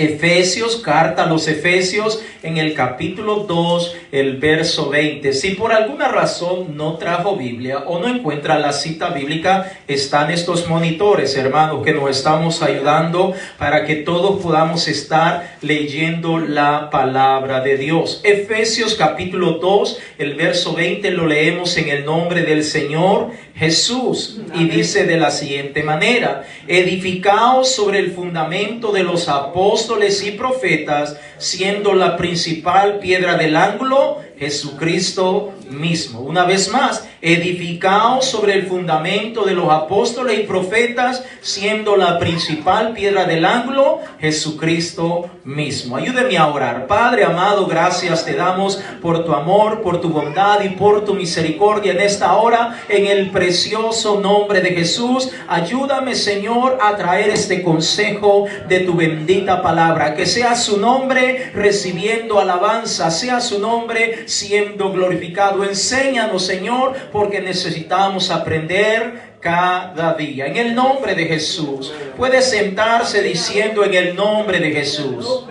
Efesios, carta a los Efesios, en el capítulo 2, el verso 20. Si por alguna razón no trajo Biblia o no encuentra la cita bíblica, están estos monitores, hermanos, que nos estamos ayudando para que todos podamos estar leyendo la palabra de Dios. Efesios capítulo 2, el verso 20, lo leemos en el nombre del Señor Jesús. Y dice de la siguiente manera: edificaos sobre el fundamento de los apóstoles y profetas, siendo la principal piedra del ángulo Jesucristo mismo. Una vez más, edificaos sobre el fundamento de los apóstoles y profetas, siendo la principal piedra del ángulo Jesucristo mismo. Ayúdeme a orar. Padre amado, gracias te damos por tu amor, por tu bondad y por tu misericordia en esta hora, en el precioso nombre de Jesús. Ayúdame, Señor, a traer este consejo de tu bendita palabra, que sea su nombre recibiendo alabanza, sea su nombre siendo glorificado. Enséñanos, Señor, porque necesitamos aprender cada día. En el nombre de Jesús. Puede sentarse diciendo: en el nombre de Jesús.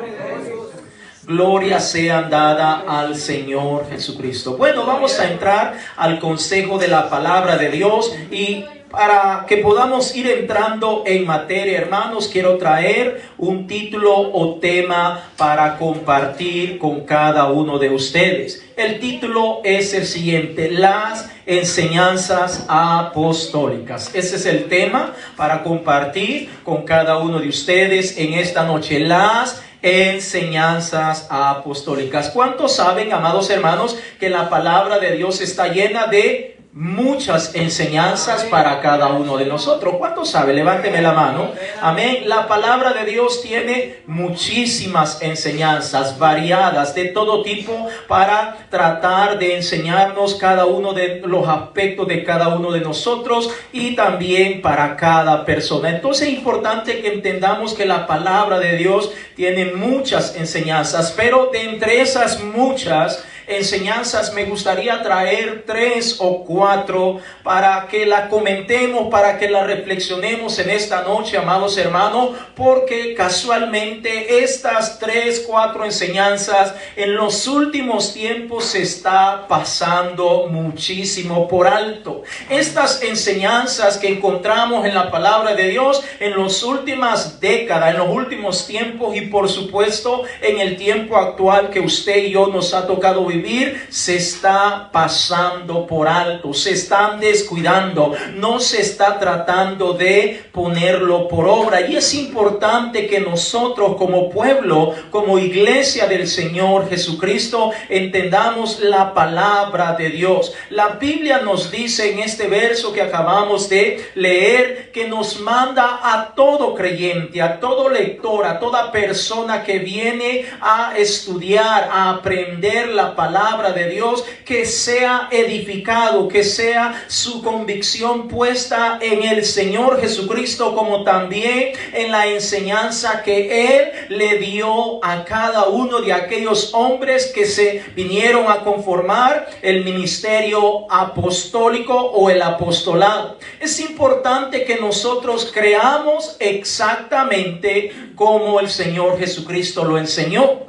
Gloria sea dada al Señor Jesucristo. Bueno, vamos a entrar al consejo de la palabra de Dios, y para que podamos ir entrando en materia, hermanos, quiero traer un título o tema para compartir con cada uno de ustedes. El título es el siguiente: las enseñanzas apostólicas. Ese es el tema para compartir con cada uno de ustedes en esta noche. Las enseñanzas apostólicas. ¿Cuántos saben, amados hermanos, que la palabra de Dios está llena de muchas enseñanzas para cada uno de nosotros? ¿Cuántos saben? Levánteme la mano. Amén. La palabra de Dios tiene muchísimas enseñanzas variadas de todo tipo para tratar de enseñarnos cada uno de los aspectos de cada uno de nosotros y también para cada persona. Entonces es importante que entendamos que la palabra de Dios tiene muchas enseñanzas, pero de entre esas muchas enseñanzas me gustaría traer 3 o 4 para que la comentemos, para que la reflexionemos en esta noche, amados hermanos, porque casualmente estas 3, 4 enseñanzas en los últimos tiempos se está pasando muchísimo por alto. Estas enseñanzas que encontramos en la palabra de Dios en las últimas décadas, en los últimos tiempos y por supuesto en el tiempo actual que usted y yo nos ha tocado vivir, se está pasando por alto, se están descuidando, no se está tratando de ponerlo por obra. Y es importante que nosotros como pueblo, como iglesia del Señor Jesucristo, entendamos la palabra de Dios. La Biblia nos dice en este verso que acabamos de leer que nos manda a todo creyente, a todo lector, a toda persona que viene a estudiar, a aprender la palabra de Dios, que sea edificado, que sea su convicción puesta en el Señor Jesucristo, como también en la enseñanza que Él le dio a cada uno de aquellos hombres que se vinieron a conformar el ministerio apostólico o el apostolado. Es importante que nosotros creamos exactamente como el Señor Jesucristo lo enseñó.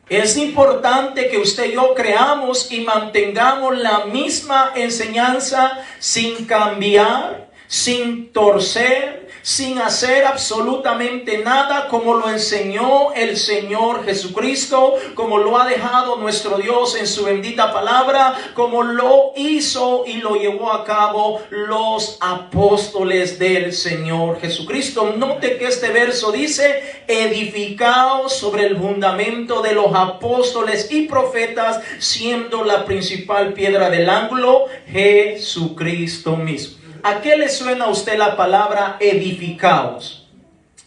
Es importante que usted y yo creamos y mantengamos la misma enseñanza sin cambiar, sin torcer, sin hacer absolutamente nada, como lo enseñó el Señor Jesucristo, como lo ha dejado nuestro Dios en su bendita palabra, como lo hizo y lo llevó a cabo los apóstoles del Señor Jesucristo. Note que este verso dice: edificaos sobre el fundamento de los apóstoles y profetas, siendo la principal piedra del ángulo Jesucristo mismo. ¿A qué le suena a usted la palabra edificaos?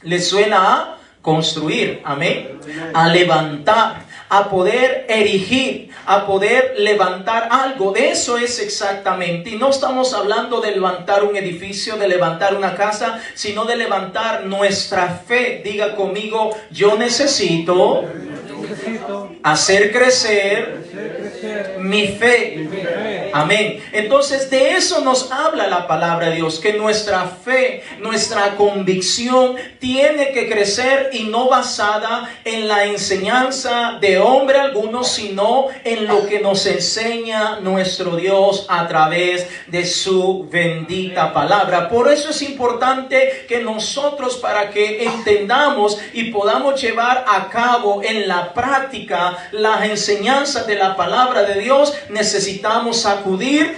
¿Le suena a construir? Amén. A levantar, a poder erigir, a poder levantar algo. De eso es exactamente. Y no estamos hablando de levantar un edificio, de levantar una casa, sino de levantar nuestra fe. Diga conmigo: yo necesito hacer crecer mi fe. Amén. Entonces de eso nos habla la palabra de Dios, que nuestra fe, nuestra convicción tiene que crecer y no basada en la enseñanza de hombre alguno, sino en lo que nos enseña nuestro Dios a través de su bendita palabra. Por eso es importante que nosotros, para que entendamos y podamos llevar a cabo en la práctica las enseñanzas de la palabra de Dios, necesitamos acudir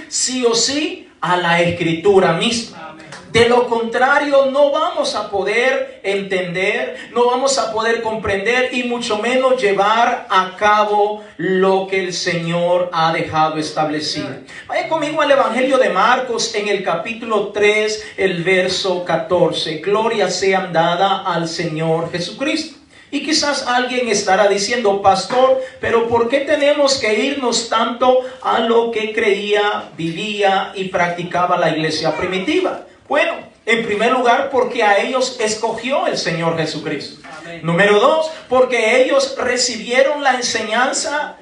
sí o sí a la Escritura misma. De lo contrario, no vamos a poder entender, no vamos a poder comprender y mucho menos llevar a cabo lo que el Señor ha dejado establecido. Vaya conmigo al Evangelio de Marcos en el capítulo 3, el verso 14. Gloria sea dada al Señor Jesucristo. Y quizás alguien estará diciendo: pastor, pero ¿por qué tenemos que irnos tanto a lo que creía, vivía y practicaba la iglesia primitiva? Bueno, en primer lugar, porque a ellos escogió el Señor Jesucristo. Amén. Número 2, porque ellos recibieron la enseñanza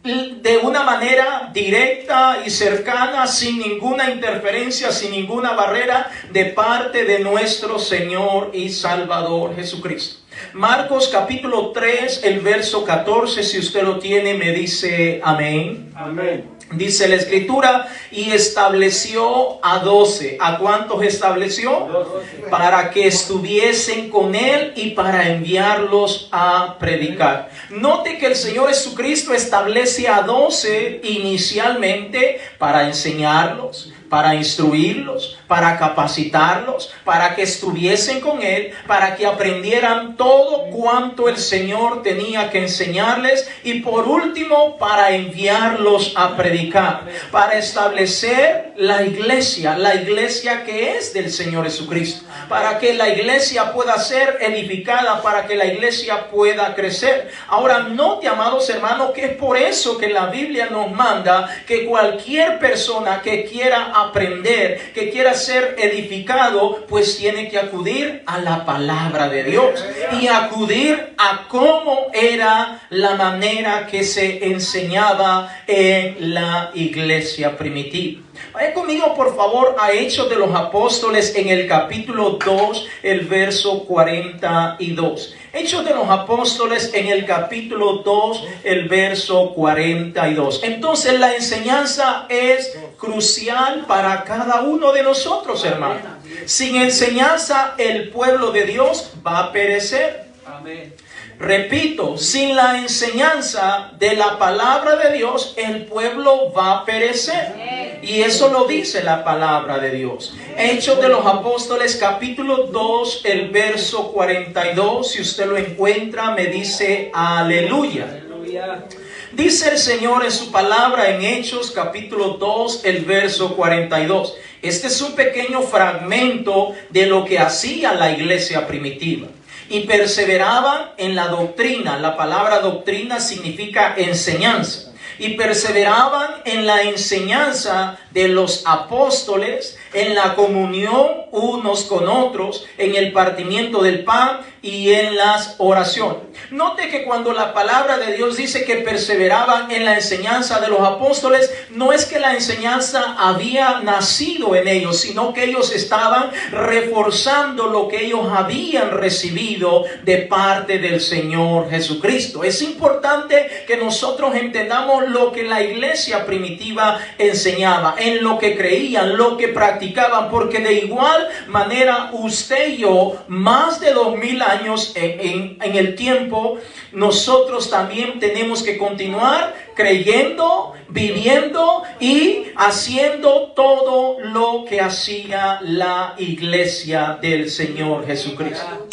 de una manera directa y cercana, sin ninguna interferencia, sin ninguna barrera, de parte de nuestro Señor y Salvador Jesucristo. Marcos capítulo 3, el verso 14, si usted lo tiene, me dice amén. Amén. Dice la Escritura: y estableció a 12. ¿A cuántos estableció? 12. Para que estuviesen con él y para enviarlos a predicar. Note que el Señor Jesucristo establece a 12 inicialmente para enseñarlos, para instruirlos, para capacitarlos, para que estuviesen con él, para que aprendieran todo cuanto el Señor tenía que enseñarles, y por último para enviarlos a predicar, para establecer la iglesia que es del Señor Jesucristo, para que la iglesia pueda ser edificada, para que la iglesia pueda crecer. Ahora, note, amados hermanos, que es por eso que la Biblia nos manda que cualquier persona que quiera aprender, que quiera ser edificado, pues tiene que acudir a la palabra de Dios y acudir a cómo era la manera que se enseñaba en la iglesia primitiva. Vaya conmigo por favor a Hechos de los Apóstoles en el capítulo 2, el verso 42. Hechos de los Apóstoles en el capítulo 2, el verso 42. Entonces la enseñanza es crucial para cada uno de nosotros, hermanos. Sin enseñanza el pueblo de Dios va a perecer. Amén. Repito, sin la enseñanza de la palabra de Dios, el pueblo va a perecer. Y eso lo dice la palabra de Dios. Hechos de los Apóstoles, capítulo 2, el verso 42. Si usted lo encuentra, me dice aleluya. Aleluya. Dice el Señor en su palabra en Hechos, capítulo 2, el verso 42. Este es un pequeño fragmento de lo que hacía la iglesia primitiva. Y perseveraban en la doctrina. La palabra doctrina significa enseñanza. Y perseveraban en la enseñanza de los apóstoles, en la comunión unos con otros, en el partimiento del pan y en las oraciones. Note que cuando la palabra de Dios dice que perseveraban en la enseñanza de los apóstoles, no es que la enseñanza había nacido en ellos, sino que ellos estaban reforzando lo que ellos habían recibido de parte del Señor Jesucristo. Es importante que nosotros entendamos lo que la iglesia primitiva enseñaba, en lo que creían, lo que practicaban, porque de igual manera usted y yo, más de 2000 años en el tiempo, nosotros también tenemos que continuar creyendo, viviendo y haciendo todo lo que hacía la iglesia del Señor Jesucristo.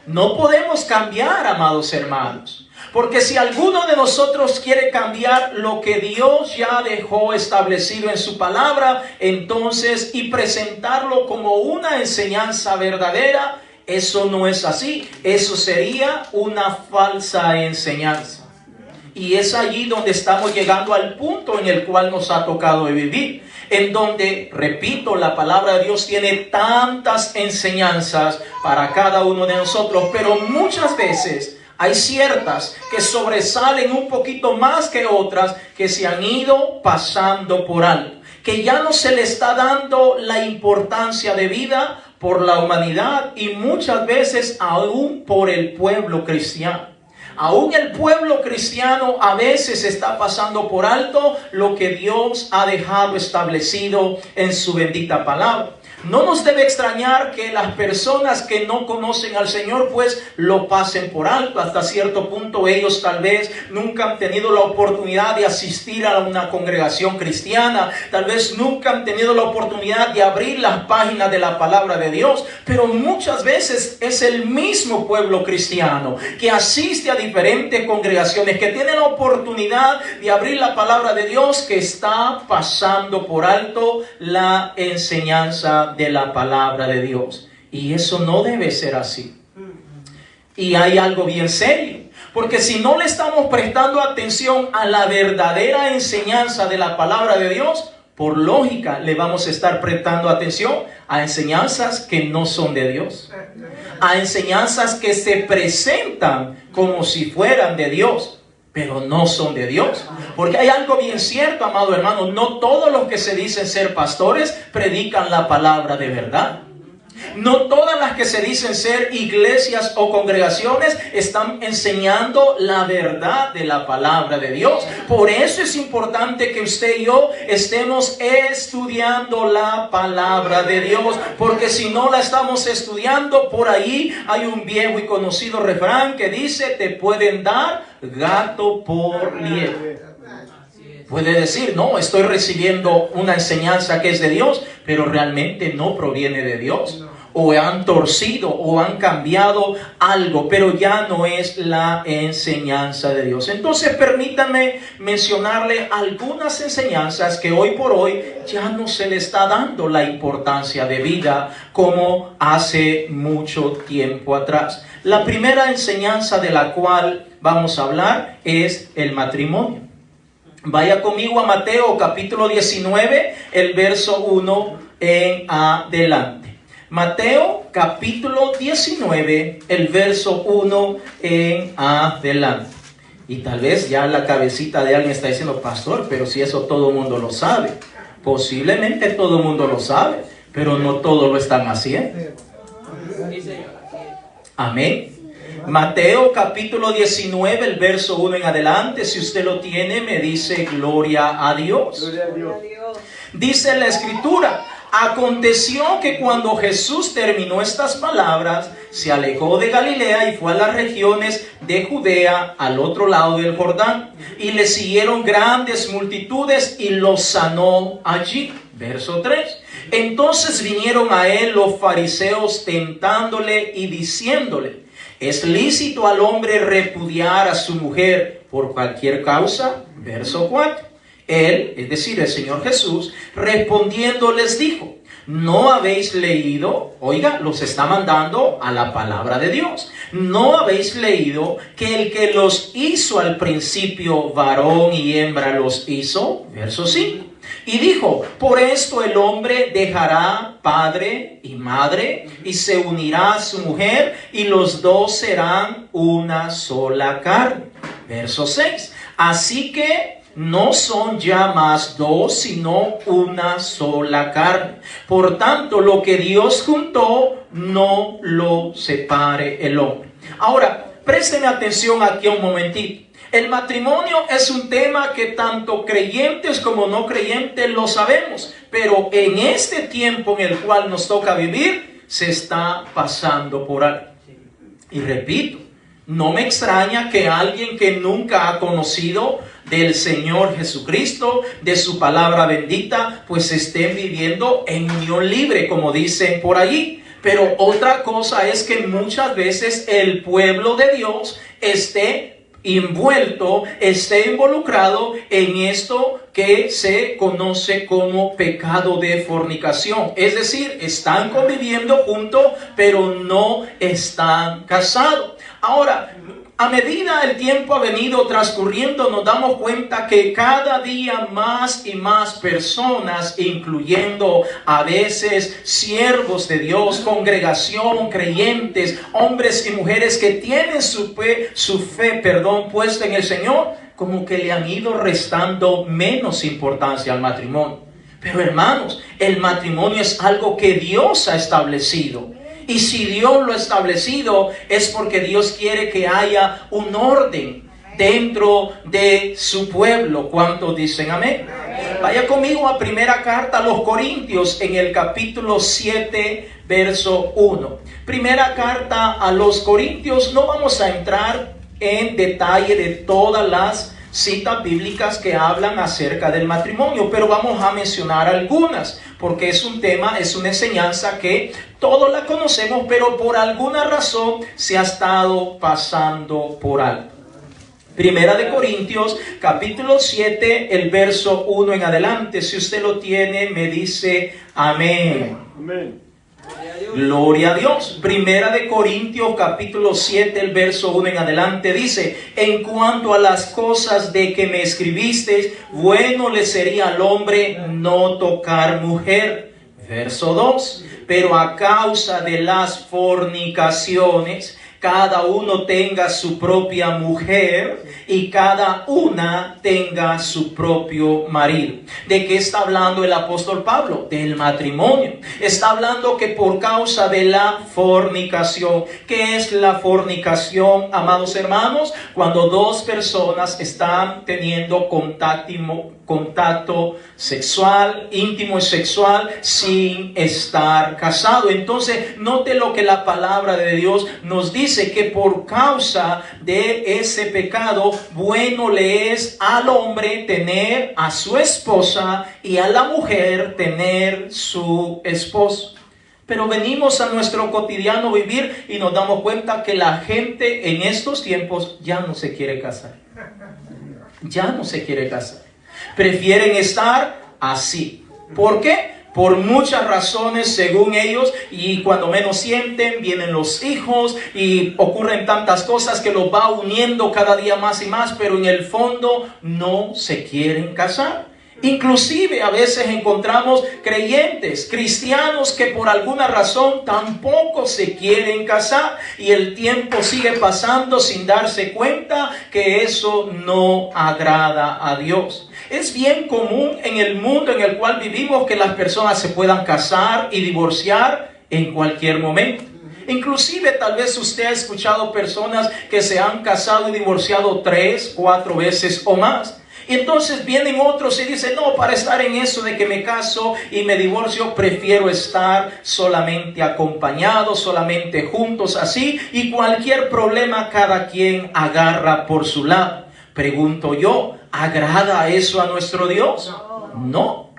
No podemos cambiar, amados hermanos. Porque si alguno de nosotros quiere cambiar lo que Dios ya dejó establecido en su palabra, entonces, y presentarlo como una enseñanza verdadera, eso no es así. Eso sería una falsa enseñanza. Y es allí donde estamos llegando al punto en el cual nos ha tocado vivir. En donde, repito, la palabra de Dios tiene tantas enseñanzas para cada uno de nosotros. Pero muchas veces hay ciertas que sobresalen un poquito más que otras, que se han ido pasando por alto. que ya no se le está dando la importancia debida por la humanidad y muchas veces aún por el pueblo cristiano. Aún el pueblo cristiano a veces está pasando por alto lo que Dios ha dejado establecido en su bendita palabra. No nos debe extrañar que las personas que no conocen al Señor pues lo pasen por alto. Hasta cierto punto ellos tal vez nunca han tenido la oportunidad de asistir a una congregación cristiana. Tal vez nunca han tenido la oportunidad de abrir las páginas de la palabra de Dios. Pero muchas veces es el mismo pueblo cristiano que asiste a diferentes congregaciones, que tiene la oportunidad de abrir la palabra de Dios, que está pasando por alto la enseñanza de la palabra de Dios. Y eso no debe ser así. Y hay algo bien serio, porque si no le estamos prestando atención a la verdadera enseñanza de la palabra de Dios, por lógica le vamos a estar prestando atención a enseñanzas que no son de Dios, a enseñanzas que se presentan como si fueran de Dios, pero no son de Dios. Porque hay algo bien cierto, amado hermano, no todos los que se dicen ser pastores predican la palabra de verdad. No todas las que se dicen ser iglesias o congregaciones están enseñando la verdad de la palabra de Dios. Por eso es importante que usted y yo estemos estudiando la palabra de Dios, porque si no la estamos estudiando, por ahí hay un viejo y conocido refrán que dice: te pueden dar gato por liebre. Puede decir: no, estoy recibiendo una enseñanza que es de Dios, pero realmente no proviene de Dios. O han torcido o han cambiado algo, pero ya no es la enseñanza de Dios. Entonces permítanme mencionarle algunas enseñanzas que hoy por hoy ya no se le está dando la importancia debida como hace mucho tiempo atrás. La primera enseñanza de la cual vamos a hablar es el matrimonio. Vaya conmigo a Mateo capítulo 19, el verso 1 en adelante. Mateo capítulo 19, el verso 1 en adelante. Y tal vez ya la cabecita de alguien está diciendo: pastor, pero si eso todo el mundo lo sabe. Posiblemente todo el mundo lo sabe, pero no todos lo están haciendo. Amén. Mateo capítulo 19, el verso 1 en adelante. Si usted lo tiene, me dice: gloria a Dios. Gloria a Dios. Dice la escritura: aconteció que cuando Jesús terminó estas palabras, se alejó de Galilea y fue a las regiones de Judea, al otro lado del Jordán. Y le siguieron grandes multitudes y los sanó allí. Verso 3. Entonces vinieron a él los fariseos tentándole y diciéndole: ¿es lícito al hombre repudiar a su mujer por cualquier causa? Verso 4. Él, es decir, el Señor Jesús, respondiendo les dijo: ¿no habéis leído? Oiga, los está mandando a la palabra de Dios. ¿No habéis leído que el que los hizo al principio, varón y hembra los hizo? Verso 5. Y dijo: por esto el hombre dejará padre y madre y se unirá a su mujer y los dos serán una sola carne. Verso 6. Así que no son ya más dos, sino una sola carne. Por tanto, lo que Dios juntó, no lo separe el hombre. Ahora, présteme atención aquí un momentito. El matrimonio es un tema que tanto creyentes como no creyentes lo sabemos, pero en este tiempo en el cual nos toca vivir, se está pasando por algo. Y repito, no me extraña que alguien que nunca ha conocido del Señor Jesucristo, de su palabra bendita, pues estén viviendo en unión libre, como dicen por allí. Pero otra cosa es que muchas veces el pueblo de Dios esté envuelto, esté involucrado en esto que se conoce como pecado de fornicación. Es decir, están conviviendo juntos, pero no están casados. Ahora, a medida el tiempo ha venido transcurriendo, nos damos cuenta que cada día más y más personas, incluyendo a veces siervos de Dios, congregación, creyentes, hombres y mujeres que tienen su fe, puesta en el Señor, como que le han ido restando menos importancia al matrimonio. Pero hermanos, el matrimonio es algo que Dios ha establecido. Y si Dios lo ha establecido, es porque Dios quiere que haya un orden dentro de su pueblo. ¿Cuántos dicen amén? Vaya conmigo a primera carta a los Corintios en el capítulo 7, verso 1. Primera carta a los Corintios. No vamos a entrar en detalle de todas las citas bíblicas que hablan acerca del matrimonio, pero vamos a mencionar algunas, porque es un tema, es una enseñanza que todos la conocemos, pero por alguna razón se ha estado pasando por alto. Primera de Corintios, capítulo 7, el verso 1 en adelante. Si usted lo tiene, me dice amén. Amén. Gloria a Dios. Primera de Corintios capítulo 7, el verso 1 en adelante dice: en cuanto a las cosas de que me escribisteis, bueno le sería al hombre no tocar mujer. Verso 2: pero a causa de las fornicaciones, cada uno tenga su propia mujer y cada una tenga su propio marido. ¿De qué está hablando el apóstol Pablo? Del matrimonio. Está hablando que por causa de la fornicación. ¿Qué es la fornicación, amados hermanos? Cuando dos personas están teniendo contacto sexual, íntimo y sexual, sin estar casado. Entonces, note lo que la palabra de Dios nos dice, que por causa de ese pecado, bueno le es al hombre tener a su esposa y a la mujer tener su esposo. Pero venimos a nuestro cotidiano vivir y nos damos cuenta que la gente en estos tiempos ya no se quiere casar. Ya no se quiere casar. Prefieren estar así. ¿Por qué? Por muchas razones según ellos, y cuando menos sienten vienen los hijos y ocurren tantas cosas que los va uniendo cada día más y más, pero en el fondo no se quieren casar. Inclusive a veces encontramos creyentes, cristianos que por alguna razón tampoco se quieren casar y el tiempo sigue pasando sin darse cuenta que eso no agrada a Dios. Es bien común en el mundo en el cual vivimos que las personas se puedan casar y divorciar en cualquier momento. Inclusive tal vez usted ha escuchado personas que se han casado y divorciado 3, 4 veces o más. Y entonces vienen otros y dicen: no, para estar en eso de que me caso y me divorcio, prefiero estar solamente acompañados, solamente juntos así, y cualquier problema cada quien agarra por su lado. Pregunto yo, ¿agrada eso a nuestro Dios? No.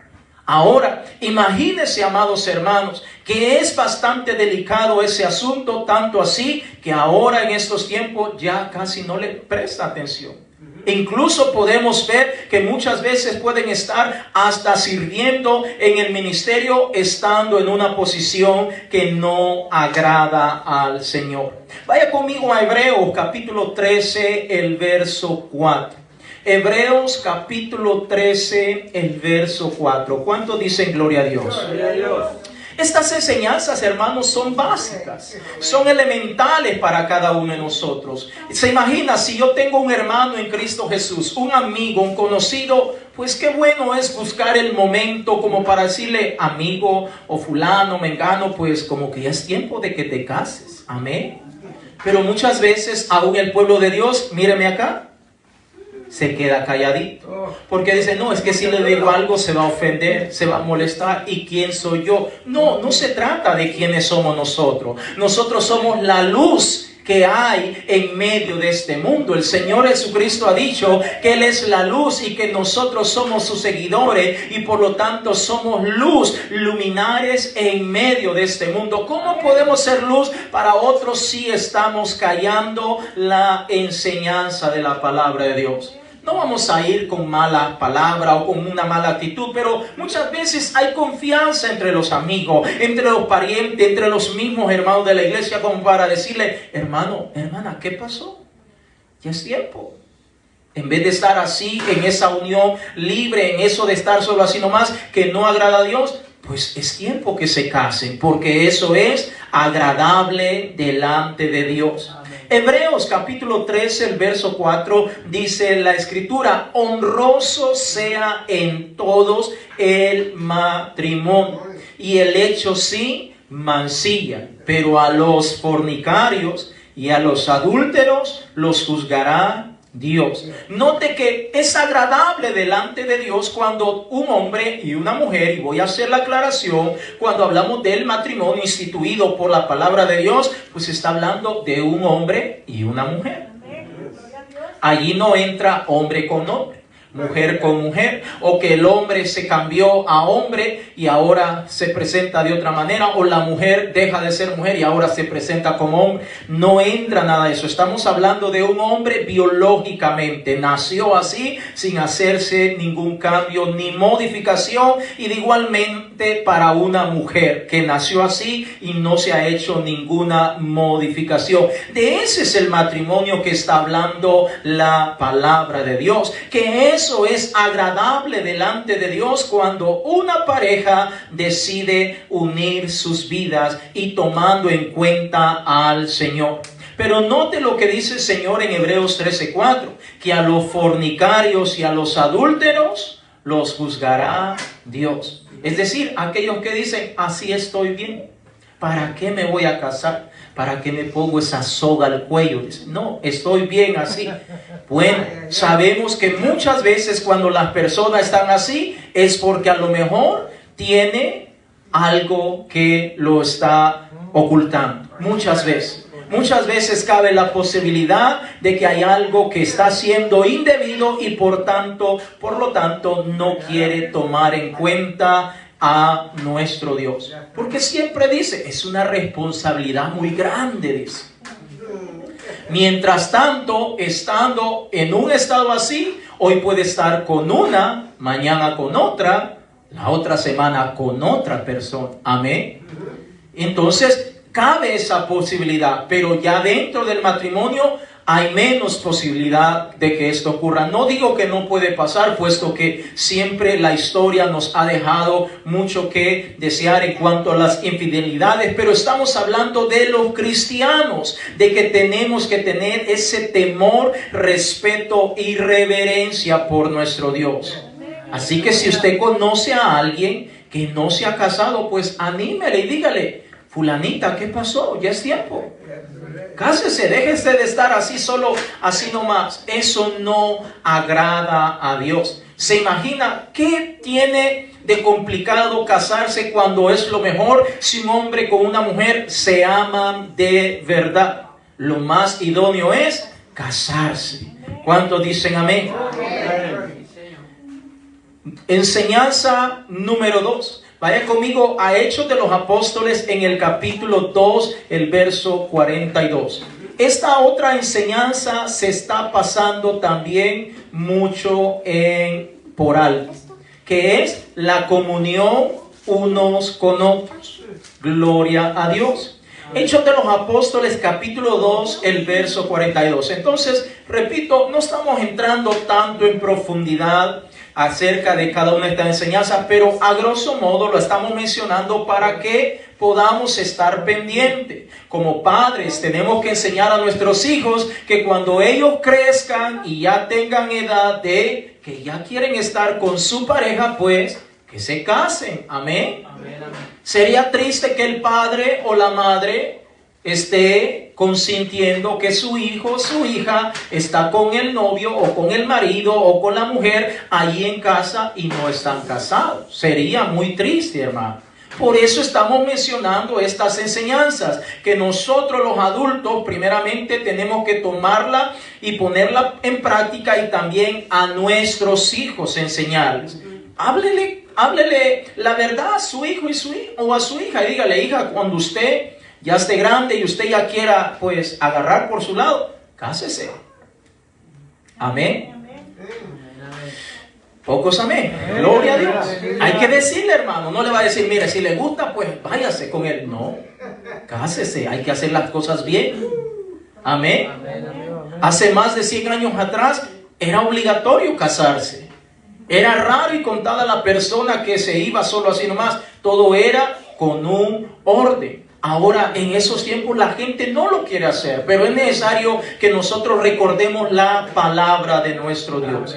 Ahora, imagínense, amados hermanos, que es bastante delicado ese asunto, tanto así que ahora en estos tiempos ya casi no le presta atención. Incluso podemos ver que muchas veces pueden estar hasta sirviendo en el ministerio, estando en una posición que no agrada al Señor. Vaya conmigo a Hebreos capítulo 13, el verso 4. Hebreos capítulo 13, el verso 4. ¿Cuántos dicen gloria a Dios? Gloria a Dios. Estas enseñanzas, hermanos, son básicas, son elementales para cada uno de nosotros. Se imagina, si yo tengo un hermano en Cristo Jesús, un amigo, un conocido, pues qué bueno es buscar el momento como para decirle: amigo o fulano, mengano, pues como que ya es tiempo de que te cases. Amén. Pero muchas veces, aún el pueblo de Dios, míreme acá, se queda calladito, porque dice: no, es que si le digo algo se va a ofender, se va a molestar, ¿y quién soy yo? No se trata de quiénes somos nosotros. Nosotros somos la luz que hay en medio de este mundo. El Señor Jesucristo ha dicho que Él es la luz y que nosotros somos sus seguidores y por lo tanto somos luz, luminares en medio de este mundo. ¿Cómo podemos ser luz para otros si estamos callando la enseñanza de la palabra de Dios? No vamos a ir con mala palabra o con una mala actitud, pero muchas veces hay confianza entre los amigos, entre los parientes, entre los mismos hermanos de la iglesia, como para decirle: hermano, hermana, ¿qué pasó? Ya es tiempo. En vez de estar así, en esa unión libre, en eso de estar solo así nomás, que no agrada a Dios, pues es tiempo que se casen, porque eso es agradable delante de Dios. Hebreos capítulo 13, el verso 4, dice la escritura: honroso sea en todos el matrimonio, y el hecho sí mancilla, pero a los fornicarios y a los adúlteros los juzgará Dios. Note que es agradable delante de Dios cuando un hombre y una mujer, y voy a hacer la aclaración, cuando hablamos del matrimonio instituido por la palabra de Dios, pues está hablando de un hombre y una mujer. Allí no entra hombre con hombre, mujer con mujer, o que el hombre se cambió a hombre y ahora se presenta de otra manera, o la mujer deja de ser mujer y ahora se presenta como hombre. No entra nada de eso. Estamos hablando de un hombre biológicamente, nació así sin hacerse ningún cambio ni modificación, y de igualmente para una mujer que nació así y no se ha hecho ninguna modificación. De ese es el matrimonio que está hablando la palabra de Dios, que eso es agradable delante de Dios cuando una pareja decide unir sus vidas y tomando en cuenta al Señor. Pero note lo que dice el Señor en Hebreos 13:4, que a los fornicarios y a los adúlteros los juzgará Dios. Es decir, aquellos que dicen: así estoy bien, ¿para qué me voy a casar? ¿Para qué me pongo esa soga al cuello? Dice: no, estoy bien así. Bueno, sabemos que muchas veces cuando las personas están así es porque a lo mejor tiene algo que lo está ocultando. Muchas veces cabe la posibilidad de que hay algo que está siendo indebido y por lo tanto no quiere tomar en cuenta a nuestro Dios. Porque siempre dice, es una responsabilidad muy grande, dice. Mientras tanto, estando en un estado así, hoy puede estar con una, mañana con otra, la otra semana con otra persona. Amén. Entonces, cabe esa posibilidad, pero ya dentro del matrimonio hay menos posibilidad de que esto ocurra. No digo que no puede pasar, puesto que siempre la historia nos ha dejado mucho que desear en cuanto a las infidelidades, pero estamos hablando de los cristianos, de que tenemos que tener ese temor, respeto y reverencia por nuestro Dios. Así que si usted conoce a alguien que no se ha casado, pues anímele y dígale: fulanita, ¿qué pasó? Ya es tiempo. Cásese, déjese de estar así solo, así nomás. Eso no agrada a Dios. ¿Se imagina qué tiene de complicado casarse cuando es lo mejor? Si un hombre con una mujer se aman de verdad, lo más idóneo es casarse. ¿Cuántos dicen amén? Enseñanza número 2. Vaya conmigo a Hechos de los Apóstoles en el capítulo 2, el verso 42. Esta otra enseñanza se está pasando también mucho por alto, que es la comunión unos con otros. Gloria a Dios. Hechos de los Apóstoles capítulo 2, el verso 42. Entonces, repito, no estamos entrando tanto en profundidad acerca de cada una de estas enseñanzas, pero a grosso modo lo estamos mencionando para que podamos estar pendientes. Como padres tenemos que enseñar a nuestros hijos que cuando ellos crezcan y ya tengan edad de que ya quieren estar con su pareja, pues que se casen. Amén. Amén, amén. Sería triste que el padre o la madre esté consintiendo que su hijo o su hija está con el novio o con el marido o con la mujer allí en casa y no están casados. Sería muy triste, hermano. Por eso estamos mencionando estas enseñanzas, que nosotros los adultos primeramente tenemos que tomarla y ponerla en práctica, y también a nuestros hijos enseñarles. Háblele la verdad a su hijo o a su hija, y dígale: hija, cuando usted ya esté grande y usted ya quiera pues agarrar por su lado, cásese. Amén. Pocos amén. Gloria a Dios. Hay que decirle, hermano. No le va a decir: mire, si le gusta, pues váyase con él. No, cásese. Hay que hacer las cosas bien. Amén. Hace más de 100 años atrás era obligatorio casarse. Era raro y contada la persona que se iba solo así nomás. Todo era con un orden. Ahora, en esos tiempos la gente no lo quiere hacer, pero es necesario que nosotros recordemos la palabra de nuestro Dios.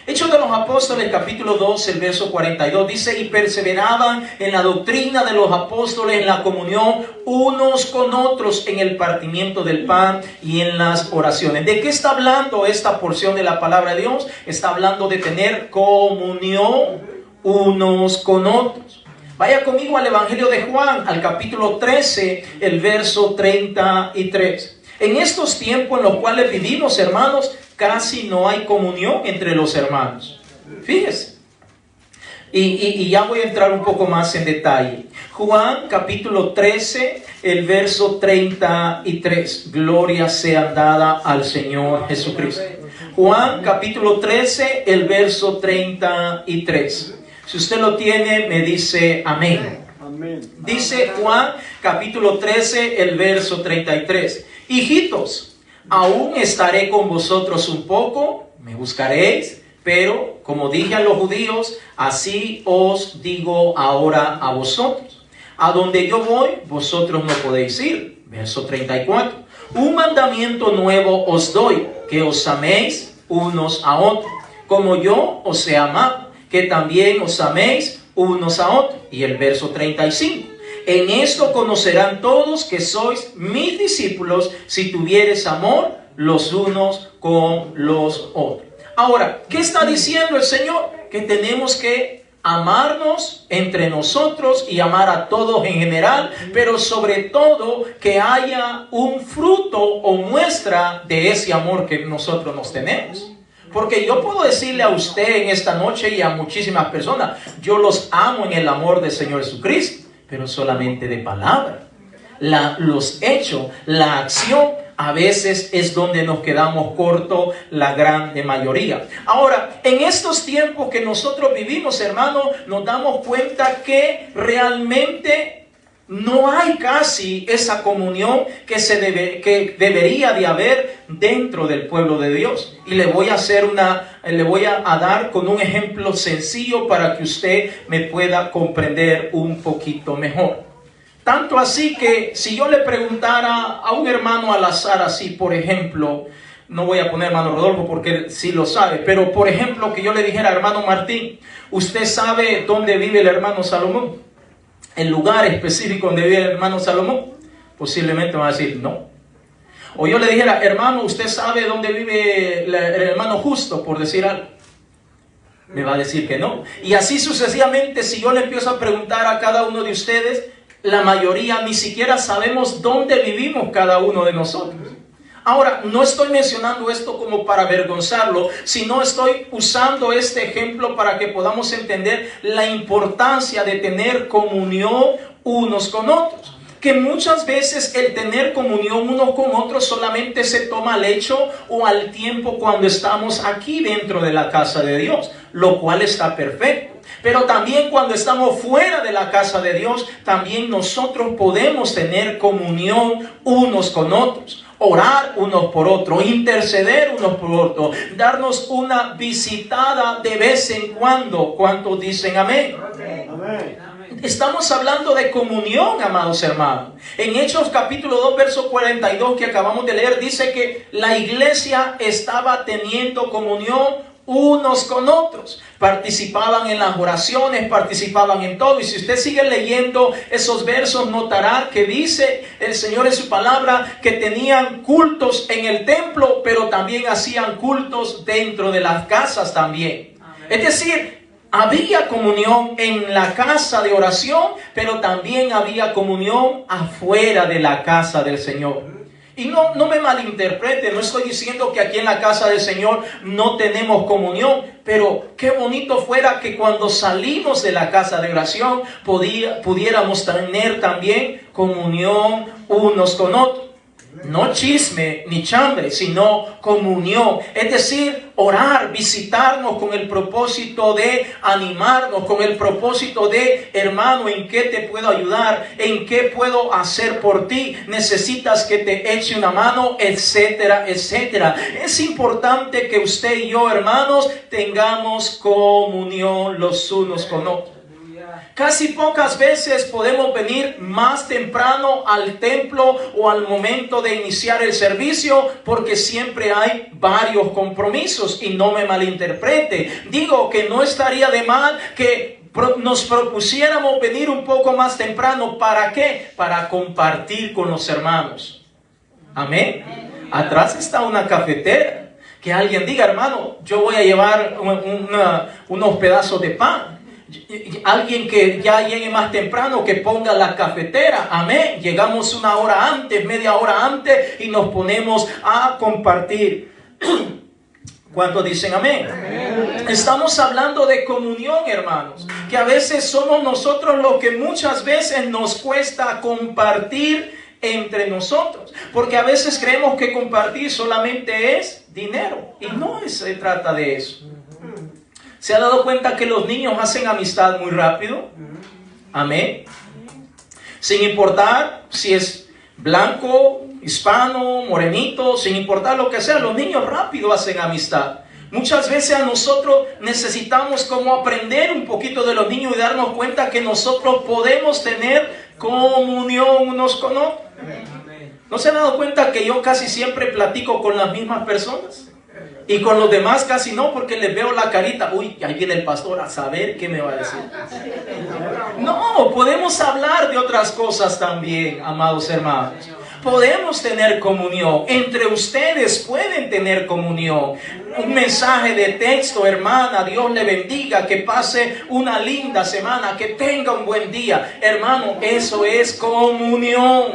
Hechos de los Apóstoles, capítulo 2, el verso 42, dice: y perseveraban en la doctrina de los apóstoles, en la comunión unos con otros, en el partimiento del pan y en las oraciones. ¿De qué está hablando esta porción de la palabra de Dios? Está hablando de tener comunión unos con otros. Vaya conmigo al Evangelio de Juan, al capítulo 13, el verso 33. En estos tiempos en los cuales vivimos, hermanos, casi no hay comunión entre los hermanos. Fíjese. Y ya voy a entrar un poco más en detalle. Juan capítulo 13, el verso 33. Gloria sea dada al Señor Jesucristo. Juan capítulo 13, el verso 33. Si usted lo tiene, me dice amén. Dice Juan capítulo 13, el verso 33. Hijitos, aún estaré con vosotros un poco, me buscaréis, pero como dije a los judíos, así os digo ahora a vosotros. A donde yo voy, vosotros no podéis ir. Verso 34. Un mandamiento nuevo os doy, que os améis unos a otros, como yo os he amado, que también os améis unos a otros. Y el verso 35. En esto conocerán todos que sois mis discípulos, si tuviereis amor los unos con los otros. Ahora, ¿qué está diciendo el Señor? Que tenemos que amarnos entre nosotros y amar a todos en general, pero sobre todo que haya un fruto o muestra de ese amor que nosotros nos tenemos. Porque yo puedo decirle a usted en esta noche y a muchísimas personas, yo los amo en el amor del Señor Jesucristo, pero solamente de palabra. Los hechos, la acción, a veces es donde nos quedamos cortos la gran mayoría. Ahora, en estos tiempos que nosotros vivimos, hermanos, nos damos cuenta que realmente no hay casi esa comunión que debería de haber dentro del pueblo de Dios. Y le voy a dar con un ejemplo sencillo para que usted me pueda comprender un poquito mejor. Tanto así que si yo le preguntara a un hermano al azar así, por ejemplo, no voy a poner hermano Rodolfo porque sí lo sabe, pero por ejemplo que yo le dijera, hermano Martín, ¿usted sabe dónde vive el hermano Salomón? El lugar específico donde vive el hermano Salomón, posiblemente va a decir no. O yo le dijera, hermano, ¿usted sabe dónde vive el hermano Justo, por decir algo? Me va a decir que no. Y así sucesivamente, si yo le empiezo a preguntar a cada uno de ustedes, la mayoría ni siquiera sabemos dónde vivimos cada uno de nosotros. Ahora, no estoy mencionando esto como para avergonzarlo, sino estoy usando este ejemplo para que podamos entender la importancia de tener comunión unos con otros. Que muchas veces el tener comunión unos con otros solamente se toma al hecho o al tiempo cuando estamos aquí dentro de la casa de Dios, lo cual está perfecto. Pero también cuando estamos fuera de la casa de Dios, también nosotros podemos tener comunión unos con otros. Orar unos por otros, interceder unos por otros, darnos una visitada de vez en cuando. ¿Cuántos dicen amén? Amén. Estamos hablando de comunión, amados hermanos. En Hechos capítulo 2, verso 42 que acabamos de leer, dice que la iglesia estaba teniendo comunión unos con otros, participaban en las oraciones, participaban en todo. Y si usted sigue leyendo esos versos, notará que dice el Señor en su palabra que tenían cultos en el templo, pero también hacían cultos dentro de las casas también. Amén. Es decir, había comunión en la casa de oración, pero también había comunión afuera de la casa del Señor. Y no me malinterprete, no estoy diciendo que aquí en la casa del Señor no tenemos comunión, pero qué bonito fuera que cuando salimos de la casa de oración pudiéramos tener también comunión unos con otros. No chisme ni chambre, sino comunión. Es decir, orar, visitarnos con el propósito de animarnos, con el propósito de, hermano, ¿en qué te puedo ayudar? ¿En qué puedo hacer por ti? ¿Necesitas que te eche una mano? Etcétera, etcétera. Es importante que usted y yo, hermanos, tengamos comunión los unos con otros. Casi pocas veces podemos venir más temprano al templo o al momento de iniciar el servicio porque siempre hay varios compromisos, y no me malinterprete. Digo que no estaría de mal que nos propusiéramos venir un poco más temprano. ¿Para qué? Para compartir con los hermanos. Amén. Atrás está una cafetera. Que alguien diga, hermano, yo voy a llevar unos pedazos de pan. Alguien que ya llegue más temprano, que ponga la cafetera. Amén. Llegamos una hora antes, media hora antes, y nos ponemos a compartir. ¿Cuántos dicen amén? Amén? Estamos hablando de comunión, hermanos, que a veces somos nosotros los que muchas veces nos cuesta compartir entre nosotros, porque a veces creemos que compartir solamente es dinero, y no se trata de eso. ¿Se ha dado cuenta que los niños hacen amistad muy rápido? Amén. Sin importar si es blanco, hispano, morenito, sin importar lo que sea, los niños rápido hacen amistad. Muchas veces a nosotros necesitamos como aprender un poquito de los niños y darnos cuenta que nosotros podemos tener comunión unos con otros. ¿No se han dado cuenta que yo casi siempre platico con las mismas personas? Y con los demás casi no, porque les veo la carita. Uy, ahí viene el pastor a saber qué me va a decir. No, podemos hablar de otras cosas también, amados hermanos. Podemos tener comunión. Entre ustedes pueden tener comunión. Un mensaje de texto, hermana, Dios le bendiga, que pase una linda semana, que tenga un buen día. Hermano, eso es comunión.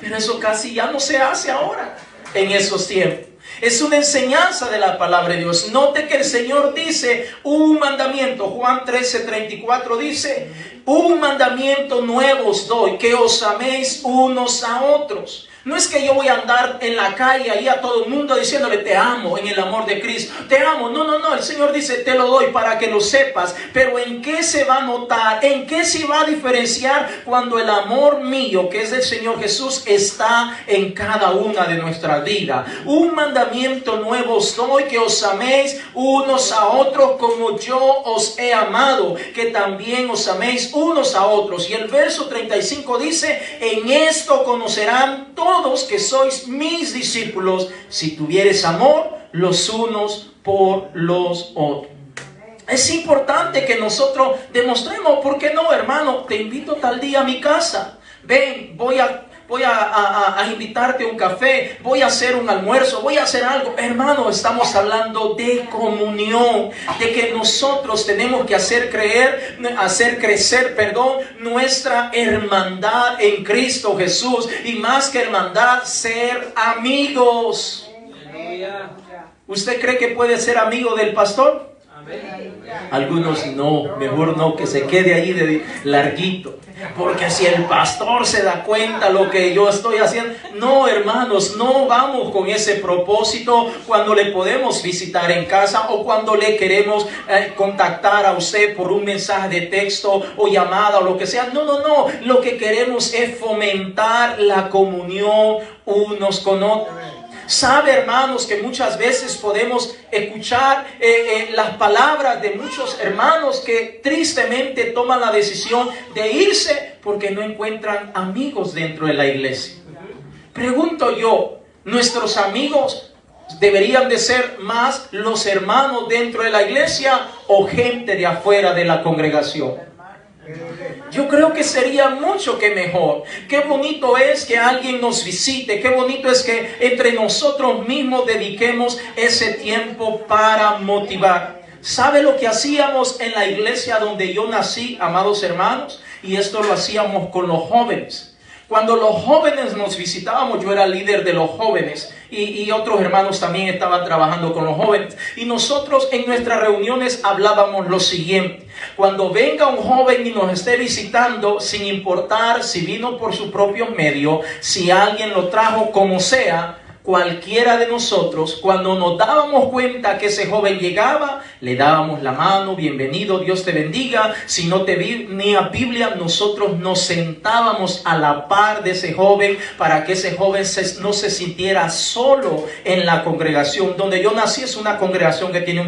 Pero eso casi ya no se hace ahora, en esos tiempos. Es una enseñanza de la palabra de Dios. Note que el Señor dice un mandamiento. Juan 13:34 dice: un mandamiento nuevo os doy, que os améis unos a otros. No es que yo voy a andar en la calle ahí a todo el mundo diciéndole te amo en el amor de Cristo. Te amo. No, no, no. El Señor dice te lo doy para que lo sepas. Pero ¿en qué se va a notar? ¿En qué se va a diferenciar cuando el amor mío, que es del Señor Jesús, está en cada una de nuestras vidas? Un mandamiento nuevo os doy, que os améis unos a otros como yo os he amado, que también os améis unos a otros. Y el verso 35 dice: en esto conocerán todos que sois mis discípulos, si tuviereis amor los unos por los otros. Es importante que nosotros demostremos. ¿Por qué no, hermano? Te invito tal día a mi casa. Ven, voy a invitarte a un café, voy a hacer un almuerzo, voy a hacer algo. Hermano, estamos hablando de comunión, de que nosotros tenemos que hacer crecer, nuestra hermandad en Cristo Jesús. Y más que hermandad, ser amigos. ¿Usted cree que puede ser amigo del pastor? Algunos no, mejor no, que se quede ahí de larguito. Porque si el pastor se da cuenta lo que yo estoy haciendo. No, hermanos, no vamos con ese propósito cuando le podemos visitar en casa o cuando le queremos contactar a usted por un mensaje de texto o llamada o lo que sea. No, no, no. Lo que queremos es fomentar la comunión unos con otros. Sabe, hermanos, que muchas veces podemos escuchar las palabras de muchos hermanos que tristemente toman la decisión de irse porque no encuentran amigos dentro de la iglesia. Pregunto yo, ¿nuestros amigos deberían de ser más los hermanos dentro de la iglesia o gente de afuera de la congregación? Yo creo que sería mucho que mejor. Qué bonito es que alguien nos visite. Qué bonito es que entre nosotros mismos dediquemos ese tiempo para motivar. ¿Sabe lo que hacíamos en la iglesia donde yo nací, amados hermanos? Y esto lo hacíamos con los jóvenes. Cuando los jóvenes nos visitábamos, yo era líder de los jóvenes y otros hermanos también estaban trabajando con los jóvenes. Y nosotros en nuestras reuniones hablábamos lo siguiente: cuando venga un joven y nos esté visitando, sin importar si vino por su propio medio, si alguien lo trajo como sea, cualquiera de nosotros, cuando nos dábamos cuenta que ese joven llegaba, le dábamos la mano, bienvenido, Dios te bendiga. Si no tenía Biblia, nosotros nos sentábamos a la par de ese joven para que ese joven no se sintiera solo en la congregación. Donde yo nací es una congregación que tiene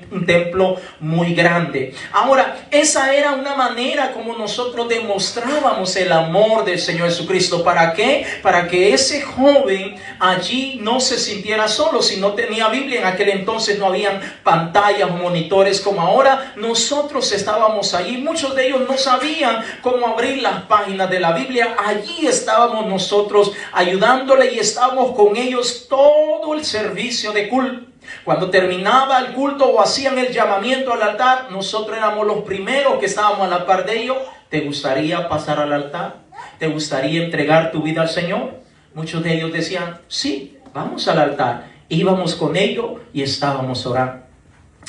un templo muy grande. Ahora, esa era una manera como nosotros demostrábamos el amor del Señor Jesucristo. ¿Para qué? Para que ese joven allí no se sintiera solo. Si no tenía Biblia, en aquel entonces no habían pantallas o monitores como ahora. Nosotros estábamos allí. Muchos de ellos no sabían cómo abrir las páginas de la Biblia. Allí estábamos nosotros ayudándole y estábamos con ellos todo el servicio de culto. Cuando terminaba el culto o hacían el llamamiento al altar, nosotros éramos los primeros que estábamos a la par de ellos. ¿Te gustaría pasar al altar? ¿Te gustaría entregar tu vida al Señor? Muchos de ellos decían, sí, vamos al altar. Íbamos con ellos y estábamos orando.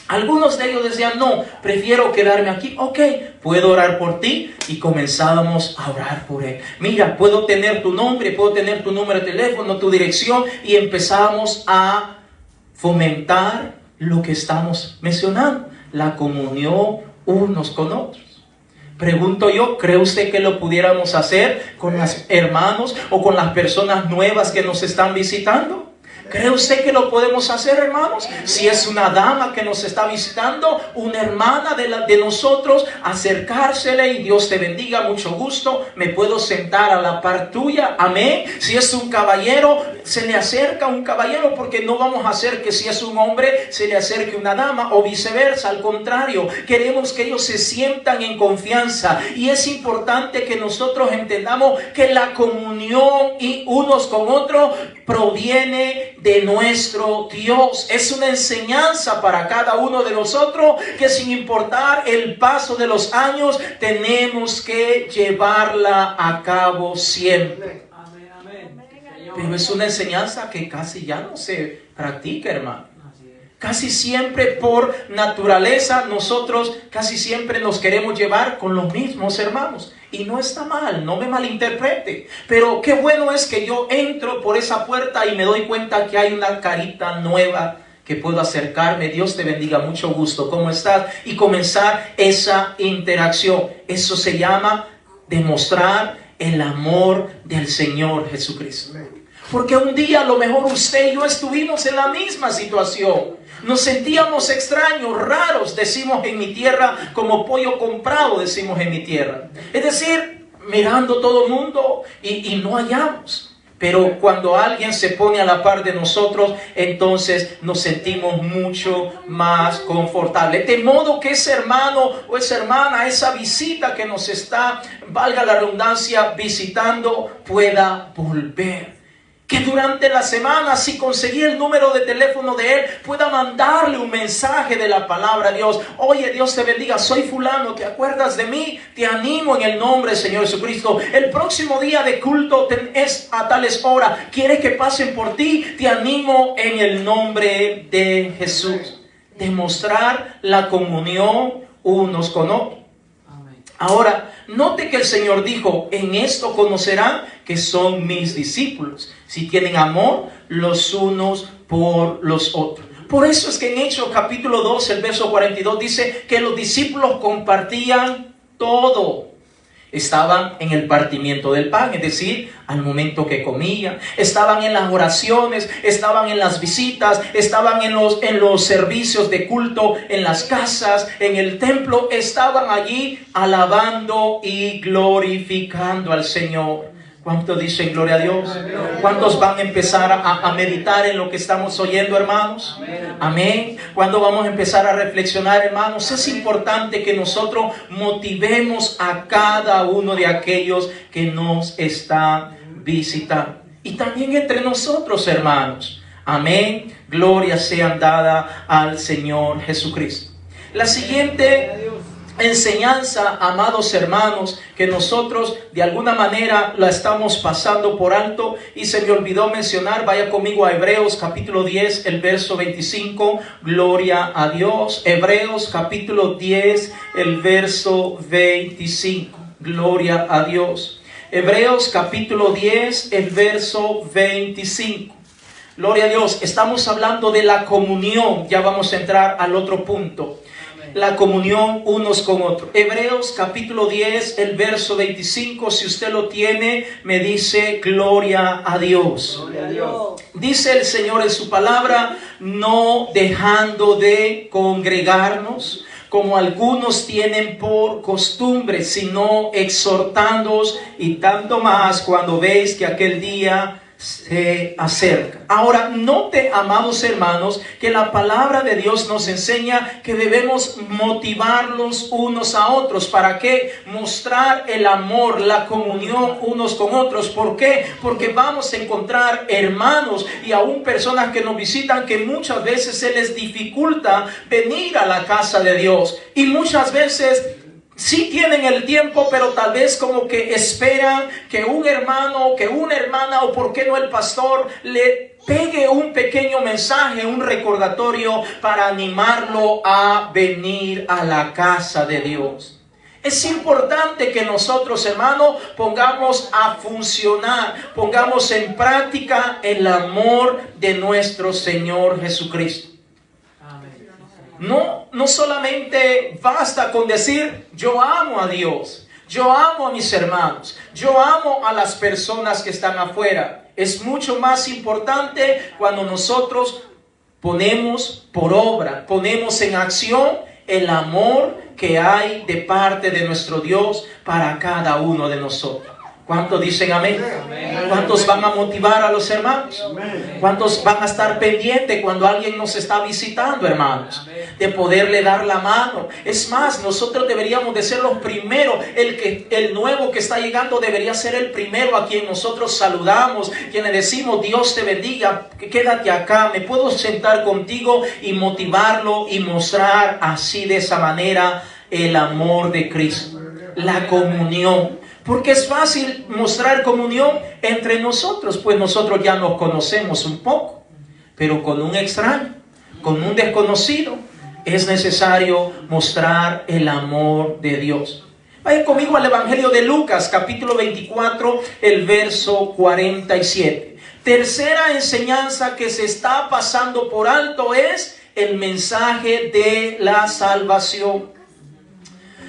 Algunos de ellos decían, no, prefiero quedarme aquí. Ok, puedo orar por ti. Y comenzábamos a orar por él. Mira, puedo tener tu nombre, puedo tener tu número de teléfono, tu dirección. Y empezamos a fomentar lo que estamos mencionando, la comunión unos con otros. Pregunto yo, ¿cree usted que lo pudiéramos hacer con los hermanos o con las personas nuevas que nos están visitando? ¿Cree usted que lo podemos hacer, hermanos? Si es una dama que nos está visitando, una hermana de nosotros, acercársele y Dios te bendiga, mucho gusto, me puedo sentar a la par tuya, amén. Si es un caballero, se le acerca un caballero, porque no vamos a hacer que si es un hombre, se le acerque una dama o viceversa. Al contrario, queremos que ellos se sientan en confianza y es importante que nosotros entendamos que la comunión y unos con otros proviene de nuestro Dios. Es una enseñanza para cada uno de nosotros que sin importar el paso de los años tenemos que llevarla a cabo siempre. Pero es una enseñanza que casi ya no se practica, hermano. Casi siempre por naturaleza nosotros casi siempre nos queremos llevar con los mismos hermanos. Y no está mal, no me malinterprete. Pero qué bueno es que yo entro por esa puerta y me doy cuenta que hay una carita nueva que puedo acercarme. Dios te bendiga, mucho gusto, ¿cómo estás? Y comenzar esa interacción. Eso se llama demostrar el amor del Señor Jesucristo. Porque un día a lo mejor usted y yo estuvimos en la misma situación. Nos sentíamos extraños, raros, decimos en mi tierra, como pollo comprado, decimos en mi tierra. Es decir, mirando todo el mundo y no hallamos. Pero cuando alguien se pone a la par de nosotros, entonces nos sentimos mucho más confortables. De modo que ese hermano o esa hermana, esa visita que nos está, valga la redundancia, visitando, pueda volver. Que durante la semana, si conseguí el número de teléfono de él, pueda mandarle un mensaje de la palabra de Dios. Oye, Dios te bendiga, soy fulano, ¿te acuerdas de mí? Te animo en el nombre del Señor Jesucristo. El próximo día de culto es a tales horas. ¿Quieres que pasen por ti? Te animo en el nombre de Jesús. Demostrar la comunión unos con otros. Ahora, note que el Señor dijo, en esto conocerán que son mis discípulos, si tienen amor los unos por los otros. Por eso es que en Hechos capítulo 2, el verso 42 dice que los discípulos compartían todo. Estaban en el partimiento del pan, es decir, al momento que comían. Estaban en las oraciones, estaban en las visitas, estaban en los servicios de culto, en las casas, en el templo. Estaban allí alabando y glorificando al Señor. ¿Cuántos dicen gloria a Dios? ¿Cuántos van a empezar a meditar en lo que estamos oyendo, hermanos? Amén. ¿Cuándo vamos a empezar a reflexionar, hermanos? Es importante que nosotros motivemos a cada uno de aquellos que nos están visitando. Y también entre nosotros, hermanos. Amén. Gloria sea dada al Señor Jesucristo. La siguiente enseñanza, amados hermanos, que nosotros de alguna manera la estamos pasando por alto y se me olvidó mencionar, vaya conmigo a Hebreos capítulo 10, el verso 25, gloria a Dios. Hebreos capítulo 10, el verso 25, gloria a Dios. Hebreos capítulo 10, el verso 25. Gloria a Dios. Estamos hablando de la comunión. Ya vamos a entrar al otro punto. La comunión unos con otros. Hebreos capítulo 10, el verso 25. Si usted lo tiene, me dice gloria a Dios. Gloria a Dios. Dice el Señor en su palabra: no dejando de congregarnos, como algunos tienen por costumbre, sino exhortándoos, y tanto más cuando veis que aquel día se acerca. Ahora, note, amados hermanos, que la palabra de Dios nos enseña que debemos motivarlos unos a otros. ¿Para qué? Mostrar el amor, la comunión unos con otros. ¿Por qué? Porque vamos a encontrar hermanos y aún personas que nos visitan que muchas veces se les dificulta venir a la casa de Dios. Y muchas veces sí tienen el tiempo, pero tal vez como que esperan que un hermano, que una hermana, o por qué no el pastor, le pegue un pequeño mensaje, un recordatorio para animarlo a venir a la casa de Dios. Es importante que nosotros, hermanos, pongamos a funcionar, pongamos en práctica el amor de nuestro Señor Jesucristo. No solamente basta con decir yo amo a Dios, yo amo a mis hermanos, yo amo a las personas que están afuera. Es mucho más importante cuando nosotros ponemos por obra, ponemos en acción el amor que hay de parte de nuestro Dios para cada uno de nosotros. ¿Cuántos dicen amén? ¿Cuántos van a motivar a los hermanos? ¿Cuántos van a estar pendientes cuando alguien nos está visitando, hermanos? De poderle dar la mano. Es más, nosotros deberíamos de ser los primeros. El nuevo que está llegando debería ser el primero a quien nosotros saludamos, quien le decimos Dios te bendiga, quédate acá, me puedo sentar contigo, y motivarlo y mostrar así, de esa manera, el amor de Cristo, la comunión. Porque es fácil mostrar comunión entre nosotros, pues nosotros ya nos conocemos un poco. Pero con un extraño, con un desconocido, es necesario mostrar el amor de Dios. Vayan conmigo al Evangelio de Lucas, capítulo 24, el verso 47. Tercera enseñanza que se está pasando por alto es el mensaje de la salvación.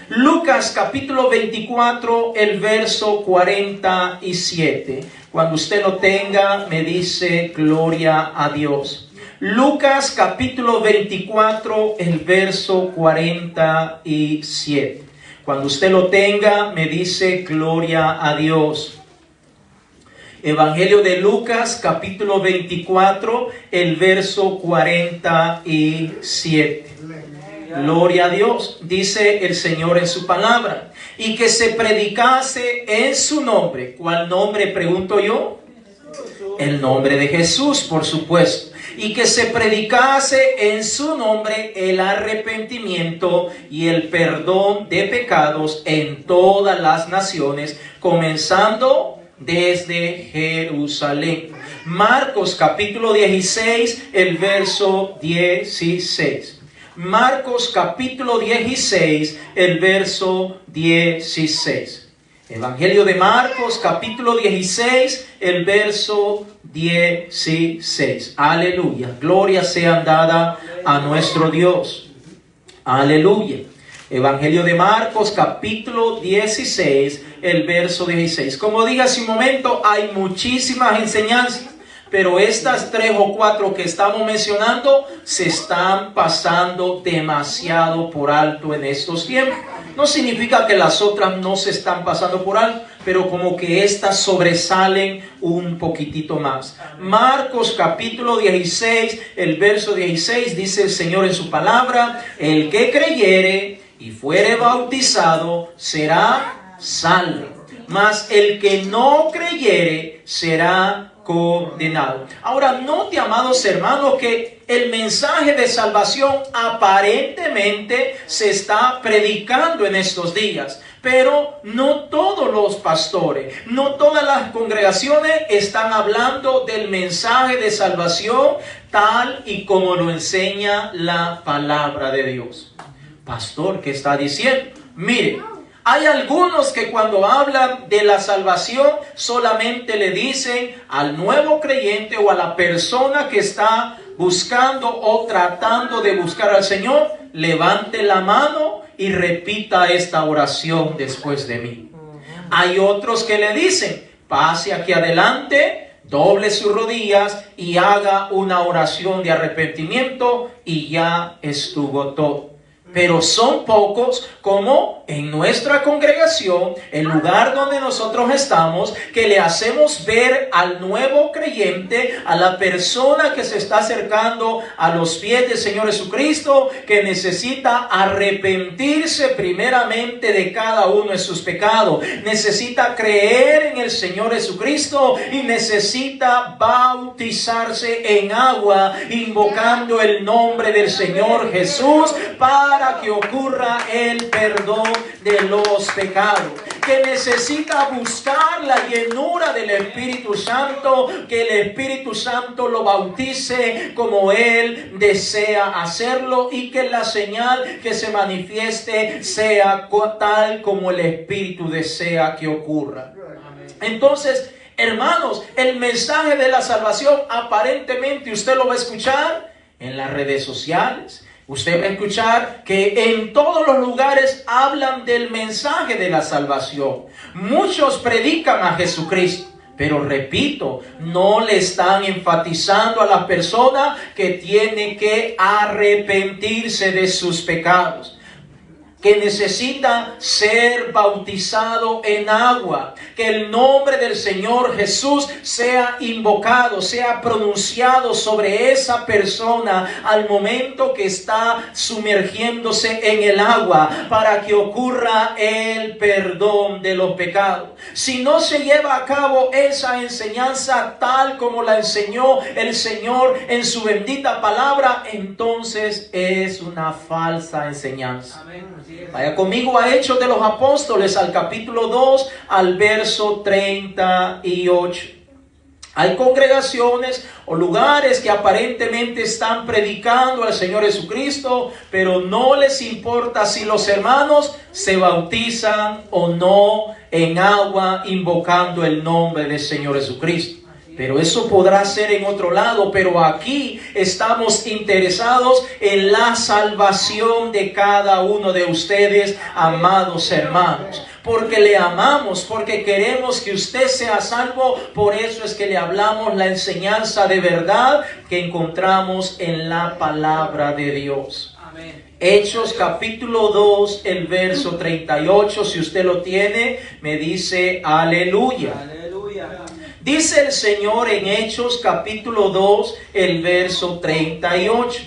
Lucas capítulo 24, el verso 47. Cuando usted lo tenga, me dice gloria a Dios. Lucas capítulo 24, el verso 47. Cuando usted lo tenga, me dice gloria a Dios. Evangelio de Lucas capítulo 24, el verso 47. Gloria a Dios. Dice el Señor en su palabra: y que se predicase en su nombre. ¿Cuál nombre, pregunto yo? El nombre de Jesús, por supuesto. Y que se predicase en su nombre el arrepentimiento y el perdón de pecados en todas las naciones, comenzando desde Jerusalén. Marcos capítulo 16, el verso 16. Marcos capítulo 16, el verso 16. Evangelio de Marcos capítulo 16, el verso 16. Aleluya. Gloria sea dada a nuestro Dios. Aleluya. Evangelio de Marcos capítulo 16, el verso 16. Como dije hace un momento, hay muchísimas enseñanzas, pero estas 3 o 4 que estamos mencionando se están pasando demasiado por alto en estos tiempos. No significa que las otras no se están pasando por alto, pero como que estas sobresalen un poquitito más. Marcos capítulo 16, el verso 16, dice el Señor en su palabra: el que creyere y fuere bautizado será salvo, mas el que no creyere será condenado. Ahora, note, amados hermanos, que el mensaje de salvación aparentemente se está predicando en estos días, pero no todos los pastores, no todas las congregaciones están hablando del mensaje de salvación tal y como lo enseña la palabra de Dios. Pastor, ¿qué está diciendo? Mire, Hay algunos que cuando hablan de la salvación solamente le dicen al nuevo creyente o a la persona que está buscando o tratando de buscar al Señor, levante la mano y repita esta oración después de mí. Hay otros que le dicen, pase aquí adelante, doble sus rodillas y haga una oración de arrepentimiento y ya estuvo todo. Pero son pocos, como en nuestra congregación, el lugar donde nosotros estamos, que le hacemos ver al nuevo creyente, a la persona que se está acercando a los pies del Señor Jesucristo, que necesita arrepentirse primeramente de cada uno de sus pecados, necesita creer en el Señor Jesucristo y necesita bautizarse en agua, invocando el nombre del Señor Jesús para que ocurra el perdón de los pecados, que necesita buscar la llenura del Espíritu Santo, que el Espíritu Santo lo bautice como Él desea hacerlo y que la señal que se manifieste sea tal como el Espíritu desea que ocurra. Entonces, hermanos, el mensaje de la salvación aparentemente usted lo va a escuchar en las redes sociales. Usted va a escuchar que en todos los lugares hablan del mensaje de la salvación. Muchos predican a Jesucristo, pero repito, no le están enfatizando a la persona que tiene que arrepentirse de sus pecados, que necesita ser bautizado en agua, que el nombre del Señor Jesús sea invocado, sea pronunciado sobre esa persona al momento que está sumergiéndose en el agua, para que ocurra el perdón de los pecados. Si no se lleva a cabo esa enseñanza tal como la enseñó el Señor en su bendita palabra, entonces es una falsa enseñanza. Amén. Vaya conmigo a Hechos de los Apóstoles, al capítulo 2, al verso 38. Hay congregaciones o lugares que aparentemente están predicando al Señor Jesucristo, pero no les importa si los hermanos se bautizan o no en agua, invocando el nombre del Señor Jesucristo. Pero eso podrá ser en otro lado, pero aquí estamos interesados en la salvación de cada uno de ustedes, amados hermanos. Porque le amamos, porque queremos que usted sea salvo, por eso es que le hablamos la enseñanza de verdad que encontramos en la palabra de Dios. Amén. Hechos capítulo 2, el verso 38, si usted lo tiene, me dice aleluya. Aleluya. Dice el Señor en Hechos capítulo 2, el verso 38.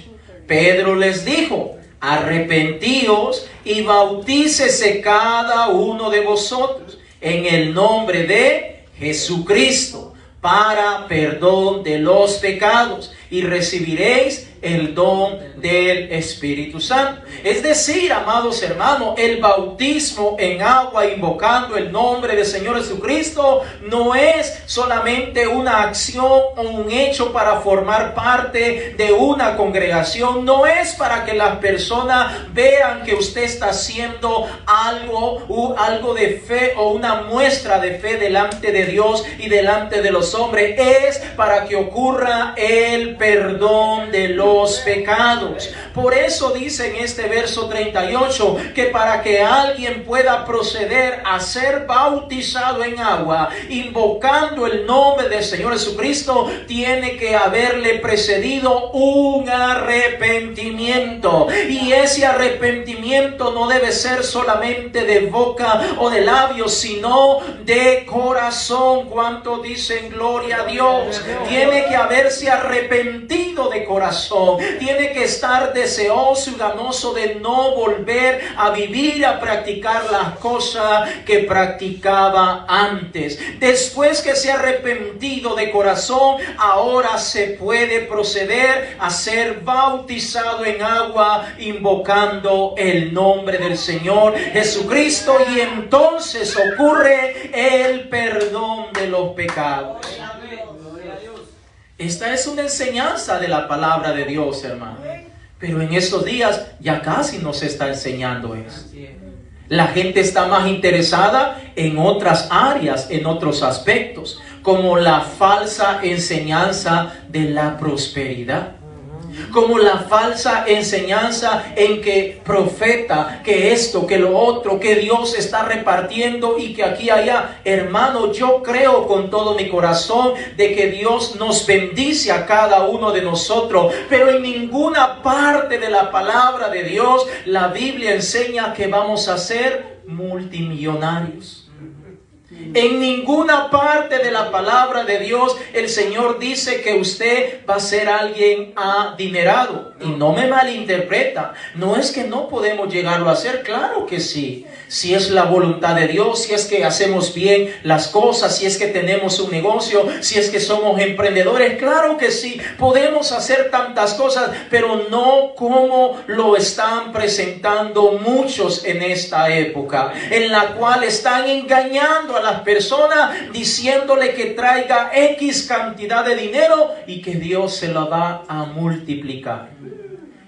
Pedro les dijo, arrepentíos y bautícese cada uno de vosotros en el nombre de Jesucristo para perdón de los pecados y recibiréis el don del Espíritu Santo. Es decir, amados hermanos, el bautismo en agua invocando el nombre del Señor Jesucristo no es solamente una acción o un hecho para formar parte de una congregación. No es para que las personas vean que usted está haciendo algo de fe o una muestra de fe delante de Dios y delante de los hombres. Es para que ocurra el perdón de los pecados. Por eso dice en este verso 38 que para que alguien pueda proceder a ser bautizado en agua, invocando el nombre del Señor Jesucristo, tiene que haberle precedido un arrepentimiento. Y ese arrepentimiento no debe ser solamente de boca o de labios, sino de corazón. ¿Cuántos dicen gloria a Dios? Tiene que haberse arrepentido de corazón. Tiene que estar deseoso y ganoso de no volver a vivir, a practicar las cosas que practicaba antes. Después que se ha arrepentido de corazón, ahora se puede proceder a ser bautizado en agua, invocando el nombre del Señor Jesucristo, y entonces ocurre el perdón de los pecados. Esta es una enseñanza de la palabra de Dios, hermano. Pero en estos días ya casi nos está enseñando eso. La gente está más interesada en otras áreas, en otros aspectos, como la falsa enseñanza de la prosperidad, como la falsa enseñanza en que profeta, que esto, que lo otro, que Dios está repartiendo y que aquí allá. Hermano, yo creo con todo mi corazón de que Dios nos bendice a cada uno de nosotros, pero en ninguna parte de la palabra de Dios la Biblia enseña que vamos a ser multimillonarios. En ninguna parte de la palabra de Dios el Señor dice que usted va a ser alguien adinerado. Y no me malinterpreta, no es que no podemos llegarlo a hacer, claro que sí. Si es la voluntad de Dios, si es que hacemos bien las cosas, si es que tenemos un negocio, si es que somos emprendedores, claro que sí, podemos hacer tantas cosas, pero no como lo están presentando muchos en esta época, en la cual están engañando a las personas diciéndole que traiga X cantidad de dinero y que Dios se lo va a multiplicar.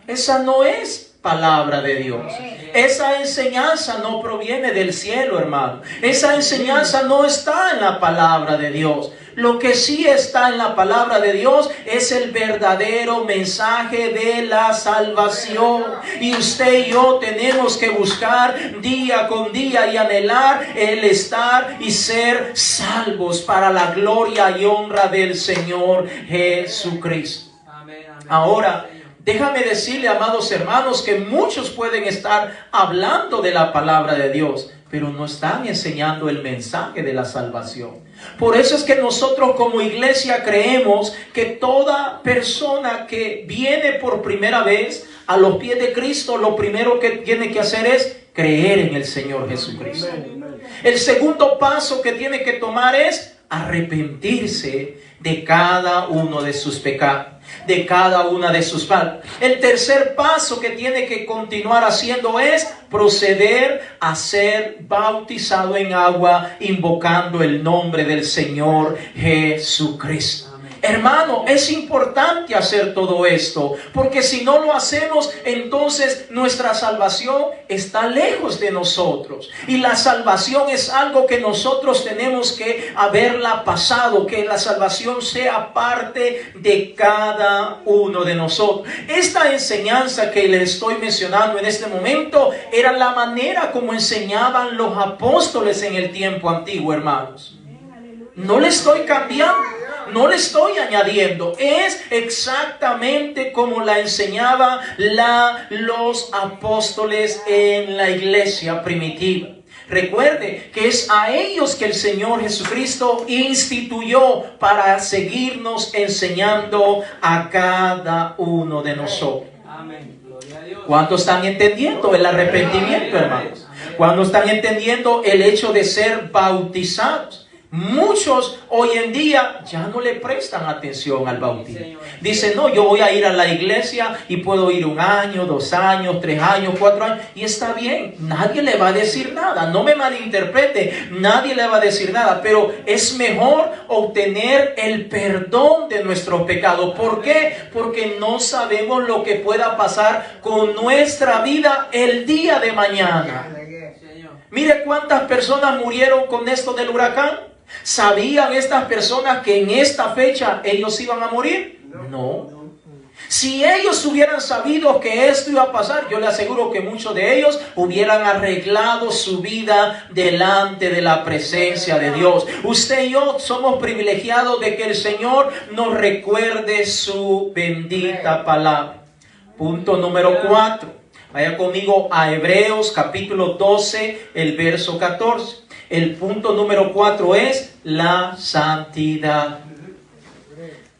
Esa no es palabra de Dios. Esa enseñanza no proviene del cielo, hermano. Esa enseñanza no está en la palabra de Dios. Lo que sí está en la palabra de Dios es el verdadero mensaje de la salvación. Y usted y yo tenemos que buscar día con día y anhelar el estar y ser salvos para la gloria y honra del Señor Jesucristo. Ahora, déjame decirle, amados hermanos, que muchos pueden estar hablando de la palabra de Dios, pero no están enseñando el mensaje de la salvación. Por eso es que nosotros como iglesia creemos que toda persona que viene por primera vez a los pies de Cristo, lo primero que tiene que hacer es creer en el Señor Jesucristo. El segundo paso que tiene que tomar es arrepentirse de cada uno de sus pecados, de cada una de sus faltas. El tercer paso que tiene que continuar haciendo es proceder a ser bautizado en agua, invocando el nombre del Señor Jesucristo. Hermano, es importante hacer todo esto, porque si no lo hacemos, entonces nuestra salvación está lejos de nosotros. Y la salvación es algo que nosotros tenemos que haberla pasado, que la salvación sea parte de cada uno de nosotros. Esta enseñanza que les estoy mencionando en este momento era la manera como enseñaban los apóstoles en el tiempo antiguo, hermanos. No le estoy cambiando, no le estoy añadiendo. Es exactamente como la enseñaban los apóstoles en la iglesia primitiva. Recuerde que es a ellos que el Señor Jesucristo instituyó para seguirnos enseñando a cada uno de nosotros. ¿Cuántos están entendiendo el arrepentimiento, hermanos? ¿Cuántos están entendiendo el hecho de ser bautizados? Muchos hoy en día ya no le prestan atención al bautismo. Dicen, no, yo voy a ir a la iglesia y puedo ir 1 año, 2 años, 3 años, 4 años. Y está bien, nadie le va a decir nada. No me malinterprete, nadie le va a decir nada. Pero es mejor obtener el perdón de nuestros pecados. ¿Por qué? Porque no sabemos lo que pueda pasar con nuestra vida el día de mañana. Mire cuántas personas murieron con esto del huracán. ¿Sabían estas personas que en esta fecha ellos iban a morir? No. Si ellos hubieran sabido que esto iba a pasar, yo le aseguro que muchos de ellos hubieran arreglado su vida delante de la presencia de Dios. Usted y yo somos privilegiados de que el Señor nos recuerde su bendita palabra. Punto número 4. Vaya conmigo a Hebreos capítulo 12, el verso 14. El punto número 4 es la santidad.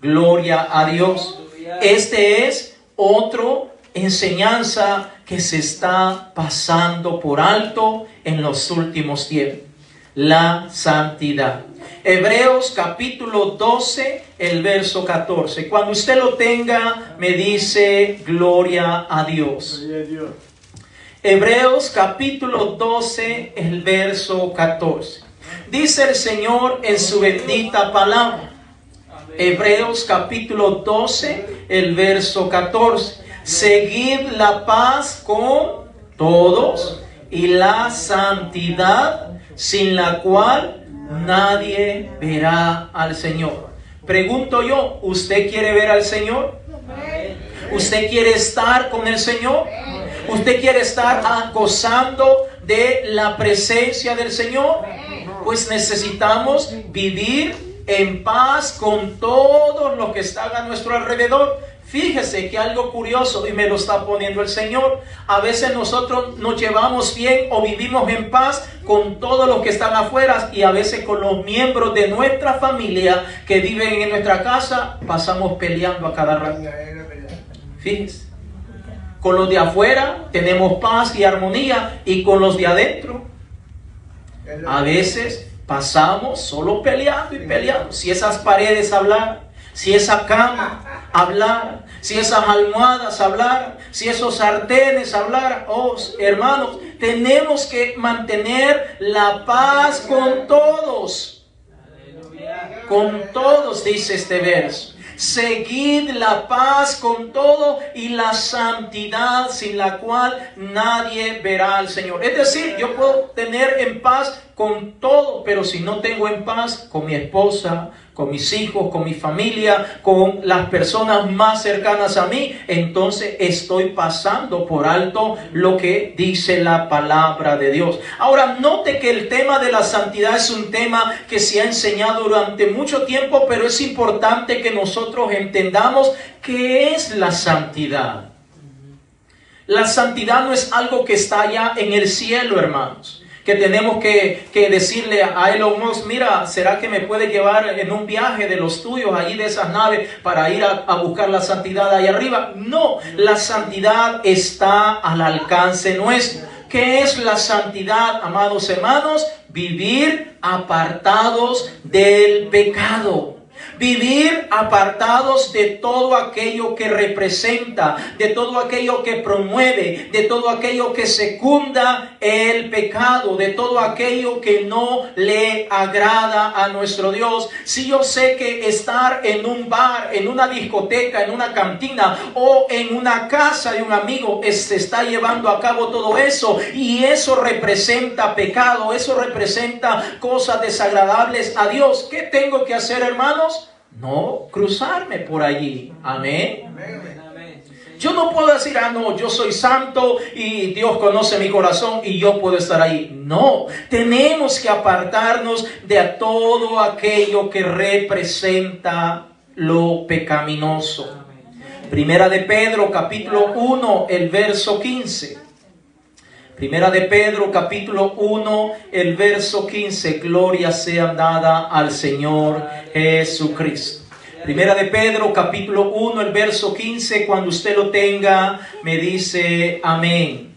Gloria a Dios. Este es otro enseñanza que se está pasando por alto en los últimos tiempos. La santidad. Hebreos capítulo 12, el verso 14. Cuando usted lo tenga, me dice gloria a Dios. Hebreos capítulo 12, el verso 14. Dice el Señor en su bendita palabra. Hebreos capítulo 12, el verso 14. Seguid la paz con todos y la santidad, sin la cual nadie verá al Señor. Pregunto yo, ¿usted quiere ver al Señor? ¿Usted quiere estar con el Señor? ¿Usted quiere estar gozando de la presencia del Señor? Pues necesitamos vivir en paz con todos los que están a nuestro alrededor. Fíjese que algo curioso, y me lo está poniendo el Señor, a veces nosotros nos llevamos bien o vivimos en paz con todos los que están afuera, y a veces con los miembros de nuestra familia que viven en nuestra casa pasamos peleando a cada rato. Fíjese, con los de afuera tenemos paz y armonía, y con los de adentro a veces pasamos solo peleando y peleando. Si esas paredes hablaran, si esa cama hablara, si esas almohadas hablaran, si esos sartenes hablaran. Oh, hermanos, tenemos que mantener la paz con todos. Con todos, dice este verso. Seguid la paz con todo y la santidad, sin la cual nadie verá al Señor. Es decir, yo puedo tener en paz con todo, pero si no tengo en paz con mi esposa, con mis hijos, con mi familia, con las personas más cercanas a mí, entonces estoy pasando por alto lo que dice la palabra de Dios. Ahora, note que el tema de la santidad es un tema que se ha enseñado durante mucho tiempo, pero es importante que nosotros entendamos qué es la santidad. La santidad no es algo que está allá en el cielo, hermanos, que tenemos que decirle a Elon Musk: mira, ¿será que me puede llevar en un viaje de los tuyos, allí de esas naves, para ir a buscar la santidad ahí arriba? No, la santidad está al alcance nuestro. ¿Qué es la santidad, amados hermanos? Vivir apartados del pecado. Vivir apartados de todo aquello que representa, de todo aquello que promueve, de todo aquello que secunda el pecado, de todo aquello que no le agrada a nuestro Dios. Si yo sé que estar en un bar, en una discoteca, en una cantina o en una casa de un amigo se está llevando a cabo todo eso, y eso representa pecado, eso representa cosas desagradables a Dios, ¿qué tengo que hacer, hermanos? No cruzarme por allí. Amén. Yo no puedo decir: no, yo soy santo y Dios conoce mi corazón y yo puedo estar ahí. No, tenemos que apartarnos de todo aquello que representa lo pecaminoso. Primera de Pedro, capítulo 1, el verso 15. Primera de Pedro, capítulo 1, el verso 15. Gloria sea dada al Señor Jesucristo. Primera de Pedro, capítulo 1, el verso 15. Cuando usted lo tenga, me dice amén.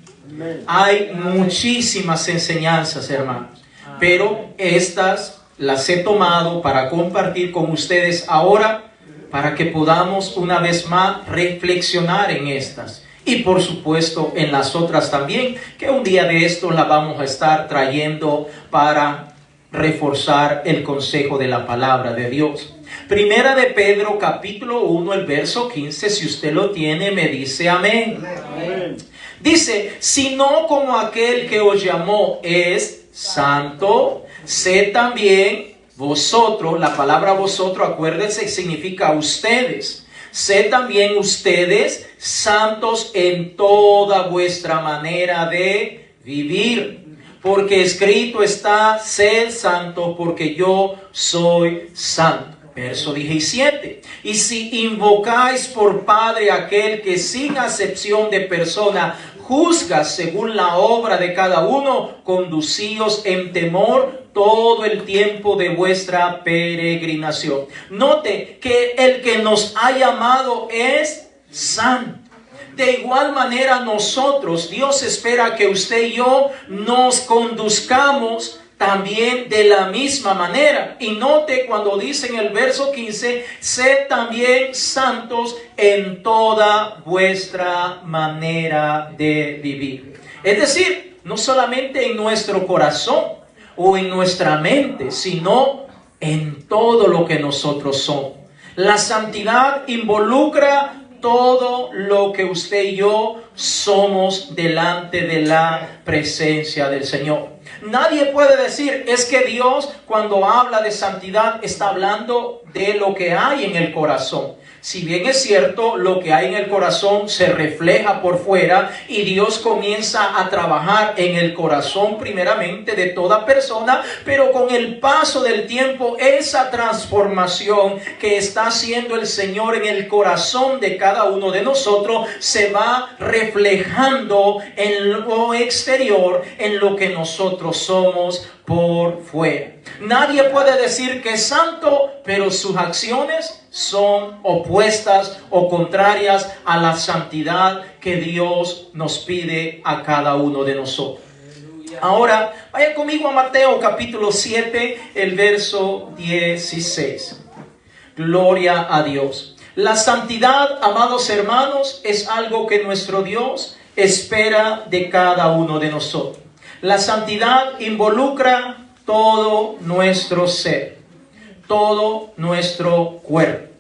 Hay muchísimas enseñanzas, hermanos, pero estas las he tomado para compartir con ustedes ahora, para que podamos una vez más reflexionar en estas. Y por supuesto en las otras también, que un día de estos las vamos a estar trayendo para reforzar el consejo de la palabra de Dios. Primera de Pedro, capítulo 1, el verso 15. Si usted lo tiene, me dice amén. Amén. Dice: sino como aquel que os llamó es santo, sed también vosotros. La palabra vosotros, acuérdense, significa ustedes. Sed también ustedes santos en toda vuestra manera de vivir, porque escrito está: sed santos porque yo soy santo. Verso 17. Y si invocáis por Padre aquel que sin acepción de persona juzga según la obra de cada uno, conducíos en temor todo el tiempo de vuestra peregrinación. Note que el que nos ha llamado es santo. De igual manera nosotros, Dios espera que usted y yo nos conduzcamos también de la misma manera. Y note cuando dice en el verso 15: sed también santos en toda vuestra manera de vivir. Es decir, no solamente en nuestro corazón o en nuestra mente, sino en todo lo que nosotros somos. La santidad involucra todo lo que usted y yo somos delante de la presencia del Señor. Nadie puede decir, es que Dios cuando habla de santidad está hablando de lo que hay en el corazón. Si bien es cierto, lo que hay en el corazón se refleja por fuera y Dios comienza a trabajar en el corazón primeramente de toda persona, pero con el paso del tiempo, esa transformación que está haciendo el Señor en el corazón de cada uno de nosotros se va reflejando en lo exterior, en lo que nosotros somos por fuera. Nadie puede decir que es santo, pero sus acciones son opuestas o contrarias a la santidad que Dios nos pide a cada uno de nosotros. Ahora, vaya conmigo a Mateo capítulo 7, el verso 16. Gloria a Dios. La santidad, amados hermanos, es algo que nuestro Dios espera de cada uno de nosotros. La santidad involucra todo nuestro ser, todo nuestro cuerpo,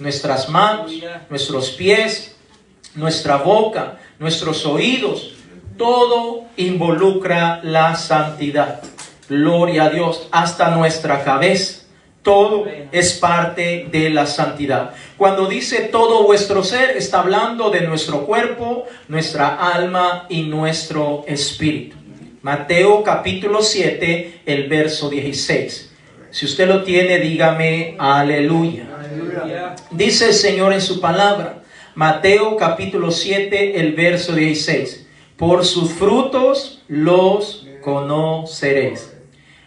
nuestras manos, nuestros pies, nuestra boca, nuestros oídos, todo involucra la santidad. Gloria a Dios, hasta nuestra cabeza, todo es parte de la santidad. Cuando dice todo vuestro ser, está hablando de nuestro cuerpo, nuestra alma y nuestro espíritu. Mateo capítulo 7, el verso 16. Si usted lo tiene, dígame aleluya. Aleluya. Dice el Señor en su palabra, Mateo capítulo 7, el verso 16. Por sus frutos los conoceréis.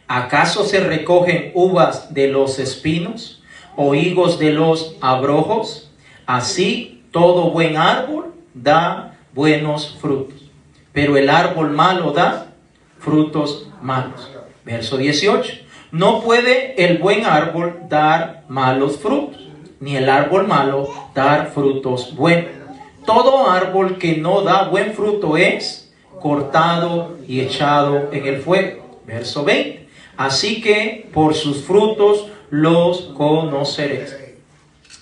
¿Acaso se recogen uvas de los espinos o higos de los abrojos? Así todo buen árbol da buenos frutos, pero el árbol malo da frutos malos. Verso 18. No puede el buen árbol dar malos frutos, ni el árbol malo dar frutos buenos. Todo árbol que no da buen fruto es cortado y echado en el fuego. Verso 20. Así que por sus frutos los conoceréis.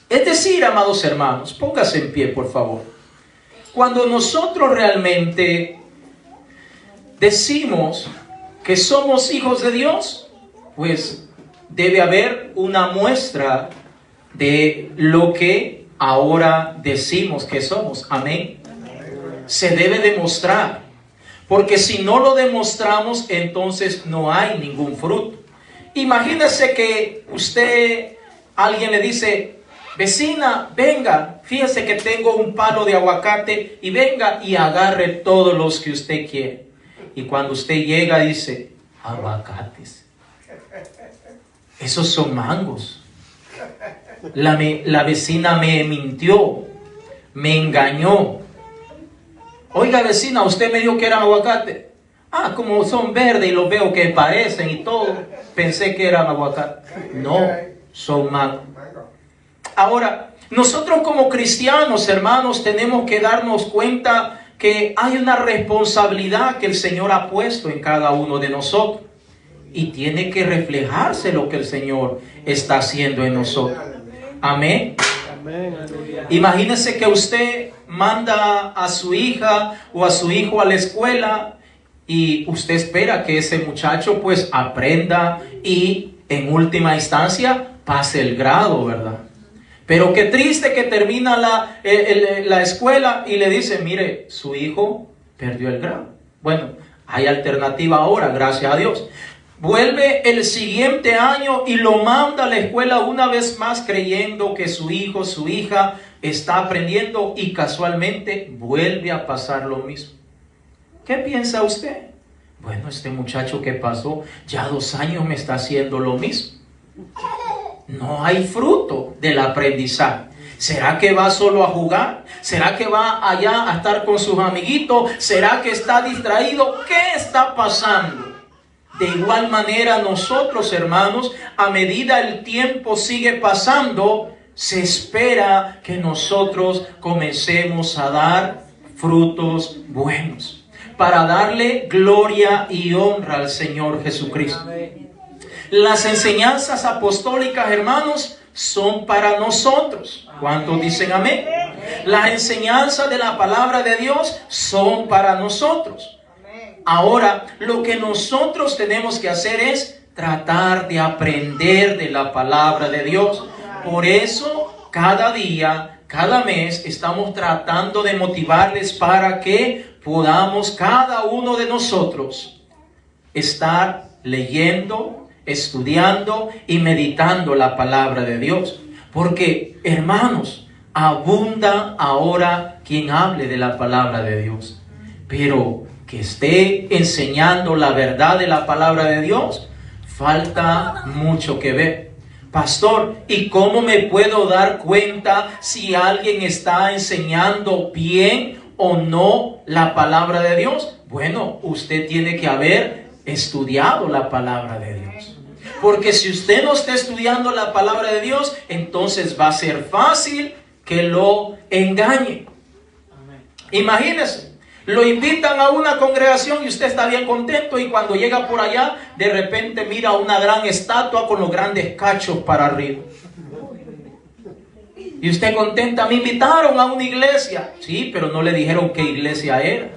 Es decir, amados hermanos, póngase en pie, por favor. Cuando nosotros realmente decimos que somos hijos de Dios, pues debe haber una muestra de lo que ahora decimos que somos. Amén. Se debe demostrar, porque si no lo demostramos, entonces no hay ningún fruto. Imagínese que alguien le dice, vecina, venga, fíjese que tengo un palo de aguacate y venga y agarre todos los que usted quiere. Y cuando usted llega dice, aguacates, esos son mangos. La vecina me mintió, me engañó. Oiga, vecina, usted me dijo que eran aguacate. Ah, como son verdes y los veo que parecen y todo, pensé que eran aguacate. No, son mangos. Ahora, nosotros como cristianos, hermanos, tenemos que darnos cuenta que hay una responsabilidad que el Señor ha puesto en cada uno de nosotros. Y tiene que reflejarse lo que el Señor está haciendo en nosotros. Amén. Imagínese que usted manda a su hija o a su hijo a la escuela y usted espera que ese muchacho pues aprenda y en última instancia pase el grado, ¿verdad? Pero qué triste que termina la escuela y le dice, mire, su hijo perdió el grado. Bueno, hay alternativa ahora, gracias a Dios. Vuelve el siguiente año y lo manda a la escuela una vez más creyendo que su hijo, su hija está aprendiendo y casualmente vuelve a pasar lo mismo. ¿Qué piensa usted? Bueno, este muchacho que pasó ya 2 años me está haciendo lo mismo. No hay fruto del aprendizaje. ¿Será que va solo a jugar? ¿Será que va allá a estar con sus amiguitos? ¿Será que está distraído? ¿Qué está pasando? De igual manera nosotros, hermanos, a medida el tiempo sigue pasando, se espera que nosotros comencemos a dar frutos buenos para darle gloria y honra al Señor Jesucristo. Las enseñanzas apostólicas, hermanos, son para nosotros. ¿Cuántos dicen amén? Las enseñanzas de la palabra de Dios son para nosotros. Ahora, lo que nosotros tenemos que hacer es tratar de aprender de la palabra de Dios. Por eso, cada día, cada mes, estamos tratando de motivarles para que podamos, cada uno de nosotros, estar leyendo, estudiando y meditando la palabra de Dios. Porque, hermanos, abunda ahora quien hable de la palabra de Dios. Pero que esté enseñando la verdad de la palabra de Dios, falta mucho que ver. Pastor, ¿y cómo me puedo dar cuenta si alguien está enseñando bien o no la palabra de Dios? Bueno, usted tiene que haber estudiado la palabra de Dios. Porque si usted no está estudiando la palabra de Dios, entonces va a ser fácil que lo engañe. Imagínese, lo invitan a una congregación y usted está bien contento, y cuando llega por allá, de repente mira una gran estatua con los grandes cachos para arriba. Y usted contenta, me invitaron a una iglesia. Sí, pero no le dijeron qué iglesia era.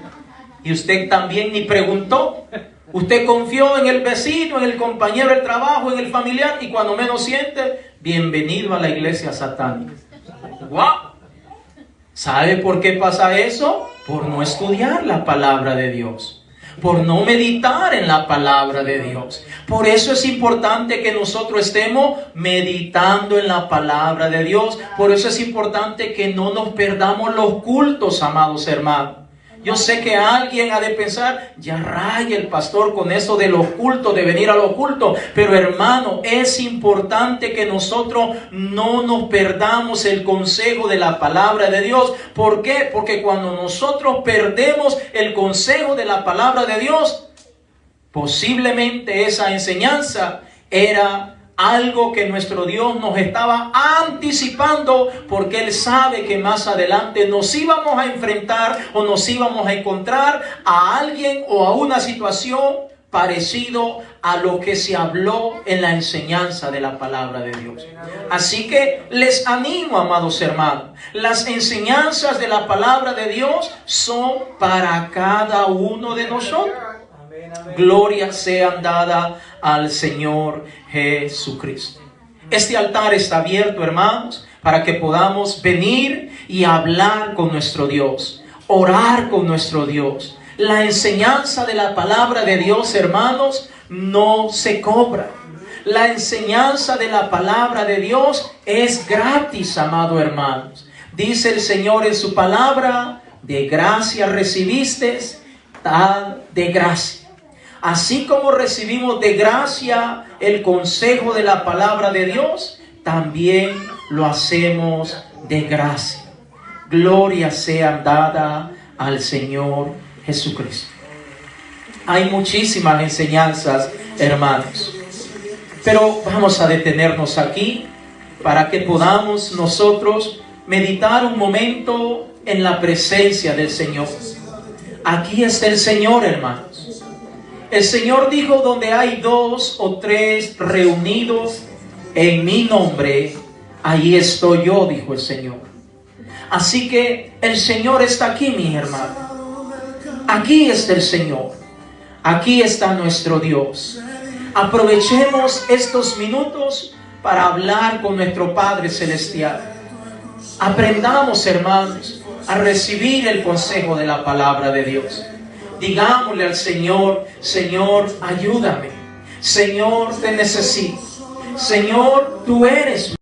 Y usted también ni preguntó. Usted confió en el vecino, en el compañero del trabajo, en el familiar, y cuando menos siente, bienvenido a la iglesia satánica. ¡Guau! ¿Sabe por qué pasa eso? Por no estudiar la palabra de Dios, por no meditar en la palabra de Dios. Por eso es importante que nosotros estemos meditando en la palabra de Dios. Por eso es importante que no nos perdamos los cultos, amados hermanos. Yo sé que alguien ha de pensar, ya raya el pastor con eso de los cultos, de venir a los cultos. Pero hermano, es importante que nosotros no nos perdamos el consejo de la palabra de Dios. ¿Por qué? Porque cuando nosotros perdemos el consejo de la palabra de Dios, posiblemente esa enseñanza era algo que nuestro Dios nos estaba anticipando, porque Él sabe que más adelante nos íbamos a enfrentar o nos íbamos a encontrar a alguien o a una situación parecido a lo que se habló en la enseñanza de la palabra de Dios. Así que les animo, amados hermanos, las enseñanzas de la palabra de Dios son para cada uno de nosotros. Gloria sea dada al Señor Jesucristo. Este altar está abierto, hermanos, para que podamos venir y hablar con nuestro Dios, orar con nuestro Dios. La enseñanza de la palabra de Dios, hermanos, no se cobra. La enseñanza de la palabra de Dios es gratis, amados hermanos. Dice el Señor en su palabra, de gracia recibiste, dad de gracia. Así como recibimos de gracia el consejo de la palabra de Dios, también lo hacemos de gracia. Gloria sea dada al Señor Jesucristo. Hay muchísimas enseñanzas, hermanos, pero vamos a detenernos aquí para que podamos nosotros meditar un momento en la presencia del Señor. Aquí está el Señor, hermanos. El Señor dijo, donde hay 2 o 3 reunidos en mi nombre, ahí estoy yo, dijo el Señor. Así que el Señor está aquí, mis hermanos. Aquí está el Señor. Aquí está nuestro Dios. Aprovechemos estos minutos para hablar con nuestro Padre Celestial. Aprendamos, hermanos, a recibir el consejo de la palabra de Dios. Digámosle al Señor, Señor, ayúdame. Señor, te necesito. Señor, tú eres